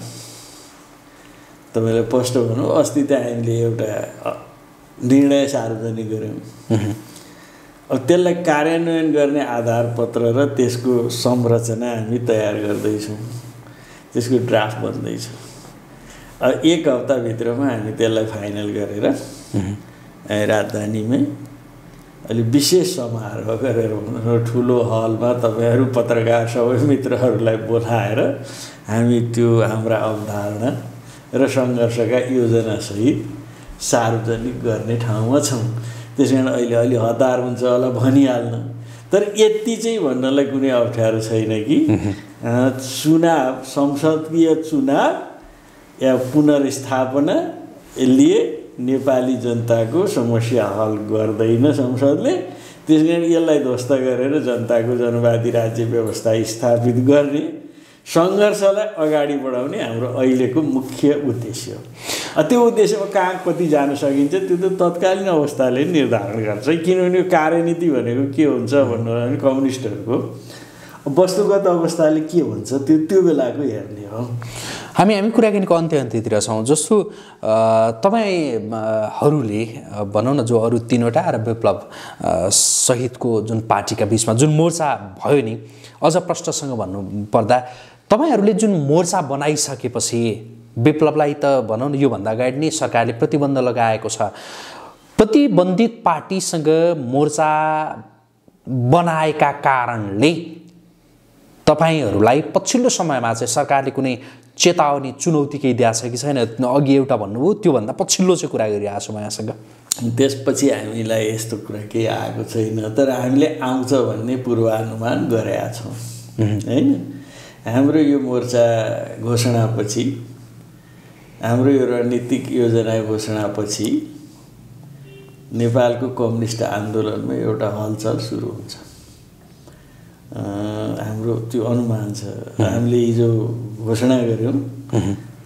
तपाईँलाई स्पष्ट भनौँ अस्ति त हामीले एउटा निर्णय सार्वजनिक गऱ्यौँ अब त्यसलाई कार्यान्वयन गर्ने आधारपत्र र त्यसको संरचना हामी तयार गर्दैछौँ त्यसको ड्राफ्ट बन्दैछ अब एक हप्ताभित्रमा हामी त्यसलाई फाइनल गरेर राजधानीमै अलि विशेष समारोह गरेर ठुलो हलमा तपाईँहरू पत्रकार सबै मित्रहरूलाई बोलाएर हामी त्यो हाम्रा अवधारणा र सङ्घर्षका योजनासहित सार्वजनिक गर्ने ठाउँमा छौँ त्यस कारण अहिले अलि हतार हुन्छ होला भनिहाल्न तर यति चाहिँ भन्नलाई कुनै अप्ठ्यारो छैन कि चुनाव संसदीय चुनाव या पुनर्स्थापना लिए नेपाली जनताको समस्या हल गर्दैन संसदले त्यस कारण यसलाई ध्वस्त गरेर जनताको जनवादी राज्य व्यवस्था स्थापित गर्ने सङ्घर्षलाई अगाडि बढाउने हाम्रो अहिलेको मुख्य उद्देश्य हो त्यो उद्देश्यमा कहाँ कति जान सकिन्छ त्यो त तत्कालीन अवस्थाले निर्धारण गर्छ किनभने कार्यनीति भनेको के हुन्छ भन्नु भने कम्युनिस्टहरूको वस्तुगत अवस्थाले के हुन्छ त्यो बेलाको हेर्ने हो हामी कुराकानीको अन्त्यतिर छौँ। जस्तो तपाईँहरूले भनौँ न, जो अरू 3वटा र विप्लव सहितको जुन पार्टीका बिचमा जुन मोर्चा भयो नि, अझ प्रश्नसँग भन्नुपर्दा तपाईँहरूले जुन मोर्चा बनाइसकेपछि विप्लवलाई त भनौँ न योभन्दा अगाडि नै सरकारले प्रतिबन्ध लगाएको छ। प्रतिबन्धित पार्टीसँग मोर्चा बनाएका कारणले तपाईँहरूलाई पछिल्लो समयमा चाहिँ सरकारले कुनै चेतावनी चुनौती केही दिएको छ कि छैन? अघि एउटा भन्नुभयो, त्योभन्दा पछिल्लो चाहिँ कुरा गरिरहेको छौँ यहाँसँग। त्यसपछि हामीलाई यस्तो कुरा केही आएको छैन, तर हामीले आउँछ भन्ने पूर्वानुमान गरेका छौँ होइन। हाम्रो यो मोर्चा घोषणापछि, हाम्रो यो रणनीतिक योजना घोषणापछि नेपालको कम्युनिस्ट आन्दोलनमा एउटा हलचल सुरु हुन्छ, हाम्रो त्यो अनुमान छ। हामीले हिजो घोषणा गऱ्यौँ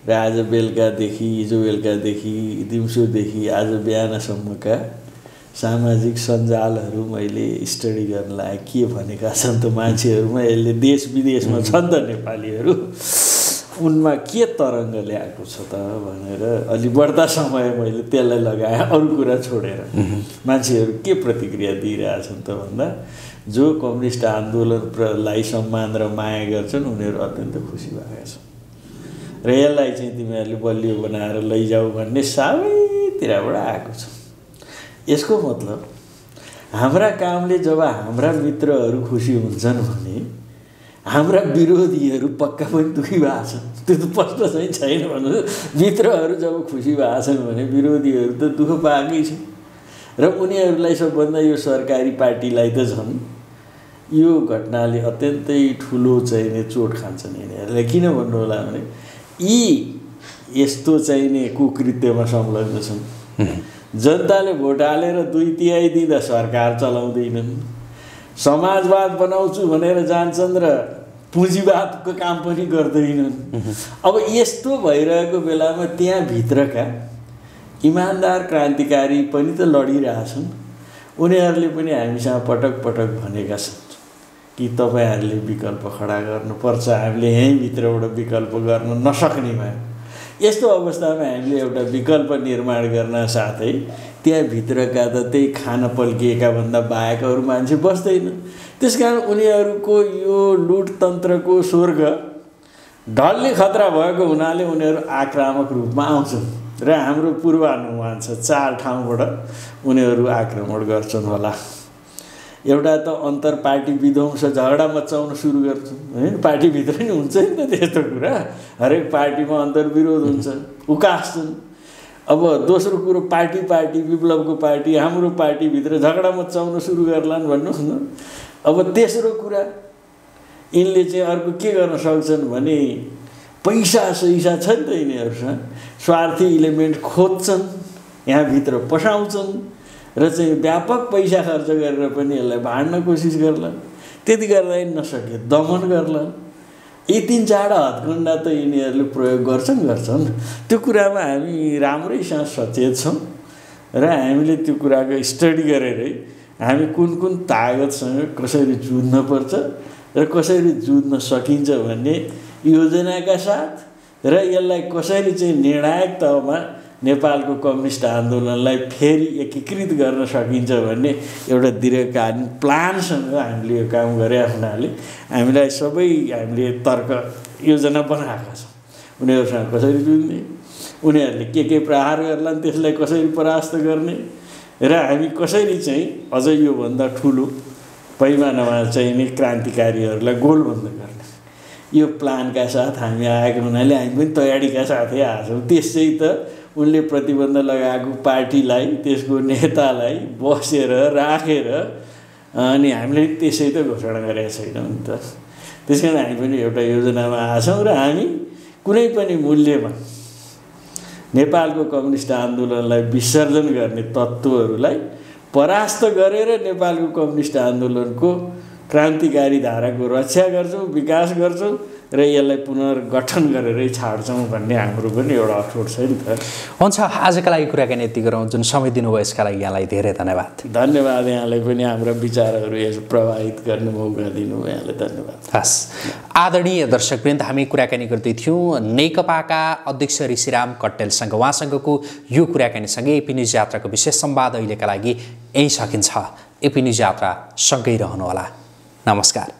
र आज बेलुकादेखि, हिजो बेलुकादेखि दिउँसोदेखि आज बिहानसम्मका सामाजिक सञ्जालहरू मैले स्टडी गर्न लागेँ। के भनेका छन् त मान्छेहरूमा, यसले देश विदेशमा छन् त नेपालीहरू, उनमा के तरङ्ग ल्याएको छ त भनेर अलि बढ्ता समय मैले त्यसलाई लगाएँ, अरू कुरा छोडेर। मान्छेहरू के प्रतिक्रिया दिइरहेछन् त भन्दा, जो कम्युनिस्ट आन्दोलनलाई सम्मान र माया गर्छन् उनीहरू अत्यन्त खुसी भएका छन् र यसलाई चाहिँ तिमीहरूले बलियो बनाएर लैजाऊ भन्ने सबैतिरबाट आएको छ। यसको मतलब हाम्रा कामले जब हाम्रा मित्रहरू खुसी हुन्छन् भने हाम्रा विरोधीहरू पक्का पनि दुखी भएको छन्। त्यो त प्रश्न चाहिँ छैन भन्नु। मित्रहरू जब खुसी भएको छन् भने विरोधीहरू त दुःख पाएकै छन् र उनीहरूलाई सबभन्दा यो सरकारी पार्टीलाई त झन् यो घटनाले अत्यन्तै ठुलो चाहिने चोट खान्छन् यिनीहरूले। किन भन्नु होला भने यी यस्तो चाहिने कुकृत्यमा संलग्न छन्। जनताले भोट हालेर 2/3 दिँदा सरकार चलाउँदैनन्, समाजवाद बनाउँछु भनेर जान्छन् र पुँजीवादको काम पनि गर्दैनन्। अब यस्तो भइरहेको बेलामा त्यहाँभित्रका इमान्दार क्रान्तिकारी पनि त लडिरहेछन्। उनीहरूले पनि हामीसँग पटक पटक भनेका छन् कि तपाईँहरूले विकल्प खडा गर्नुपर्छ, हामीले यहीँभित्रबाट विकल्प गर्न नसक्ने भयो। यस्तो अवस्थामा हामीले एउटा विकल्प निर्माण गर्न साथै त्यहाँभित्रका त त्यही खान पल्किएका भन्दा बाहेक अरू मान्छे बस्दैन। त्यसकारण उनीहरूको यो लुटतन्त्रको स्वर्ग ढल्ने खतरा भएको हुनाले उनीहरू आक्रामक रूपमा आउँछन् र हाम्रो पूर्वानुमान छ 4 ठाउँबाट उनीहरू आक्रमण गर्छन् होला। एउटा त अन्तर पार्टी विध्वंस, झगडा मचाउन सुरु गर्छन् हैन। पार्टीभित्र नि हुन्छ नि त त्यस्तो कुरा, हरेक पार्टीमा अन्तर्विरोध हुन्छ, उकास्छन्। अब दोस्रो कुरो पार्टी विप्लवको पार्टी हाम्रो पार्टीभित्र झगडा मचाउन सुरु गर्लान् भन्नुहोस् न। अब तेस्रो कुरा यिनले चाहिँ अर्को के गर्न सक्छन् भने पैसा सैसा छ नि त यिनीहरूसँग, स्वार्थी इलिमेन्ट खोज्छन्, यहाँभित्र पसाउँछन् र चाहिँ व्यापक पैसा खर्च गरेर पनि यसलाई भाड्न कोसिस गर्ला। त्यति गर्दा नसके दमन गर्ला। यी 3-4 हदकण्डा त यिनीहरूले प्रयोग गर्छन्। त्यो कुरामा हामी राम्रैसँग सचेत छौँ र हामीले त्यो कुराको स्टडी गरेरै हामी कुन कुन तागतसँग कसरी जुझ्नुपर्छ र कसरी जुझ्न सकिन्छ भन्ने योजनाका साथ र यसलाई कसरी चाहिँ निर्णायक तहमा नेपालको कम्युनिस्ट आन्दोलनलाई फेरि एकीकृत गर्न सकिन्छ भन्ने एउटा दीर्घकालीन प्लानसँग हामीले यो काम गरे हुनाले हामीलाई सबै हामीले तर्क योजना बनाएका छौँ। उनीहरूसँग कसरी जुझ्ने, उनीहरूले के प्रहार गर्लान् त्यसलाई कसरी परास्त गर्ने र हामी कसरी चाहिँ अझ योभन्दा ठुलो पैमानामा चाहिने क्रान्तिकारीहरूलाई गोलबन्द गर्ने, यो प्लानका साथ हामी आएको हुनाले हामी पनि तयारीका साथै आछौँ। त्यसै त उनले प्रतिबन्ध लगाएको पार्टीलाई, त्यसको नेतालाई बसेर राखेर अनि हामीले त्यसै त घोषणा गरेका छैनौँ नि त। त्यस कारण हामी पनि एउटा योजनामा आछौँ र हामी कुनै पनि मूल्यमा नेपालको कम्युनिस्ट आन्दोलनलाई विसर्जन गर्ने तत्त्वहरूलाई परास्त गरेर नेपालको कम्युनिस्ट आन्दोलनको क्रान्तिकारी धाराको रक्षा गर्छौँ, विकास गर्छौँ र यसलाई पुनर्गठन गरेरै छाड्छौँ भन्ने हाम्रो पनि एउटा अठोट छ नि त। हुन्छ, आजका लागि कुराकानी यति गरौँ। जुन समय दिनुभयो यसका लागि यहाँलाई धेरै धन्यवाद। धन्यवाद यहाँलाई पनि हाम्रा विचारहरू यसो प्रभावित गर्ने मौका दिनु, यहाँलाई धन्यवाद। हस्, आदरणीय दर्शकवृन्द, हामी कुराकानी गर्दै थियौँ नेकपाका अध्यक्ष ऋषिराम कट्टेलसँग। उहाँसँगको यो कुराकानीसँगै एपी न्युज यात्राको विशेष संवाद अहिलेका लागि यहीँ सकिन्छ। एपी न्युज यात्रा सँगै रहनुहोला। नमस्कार।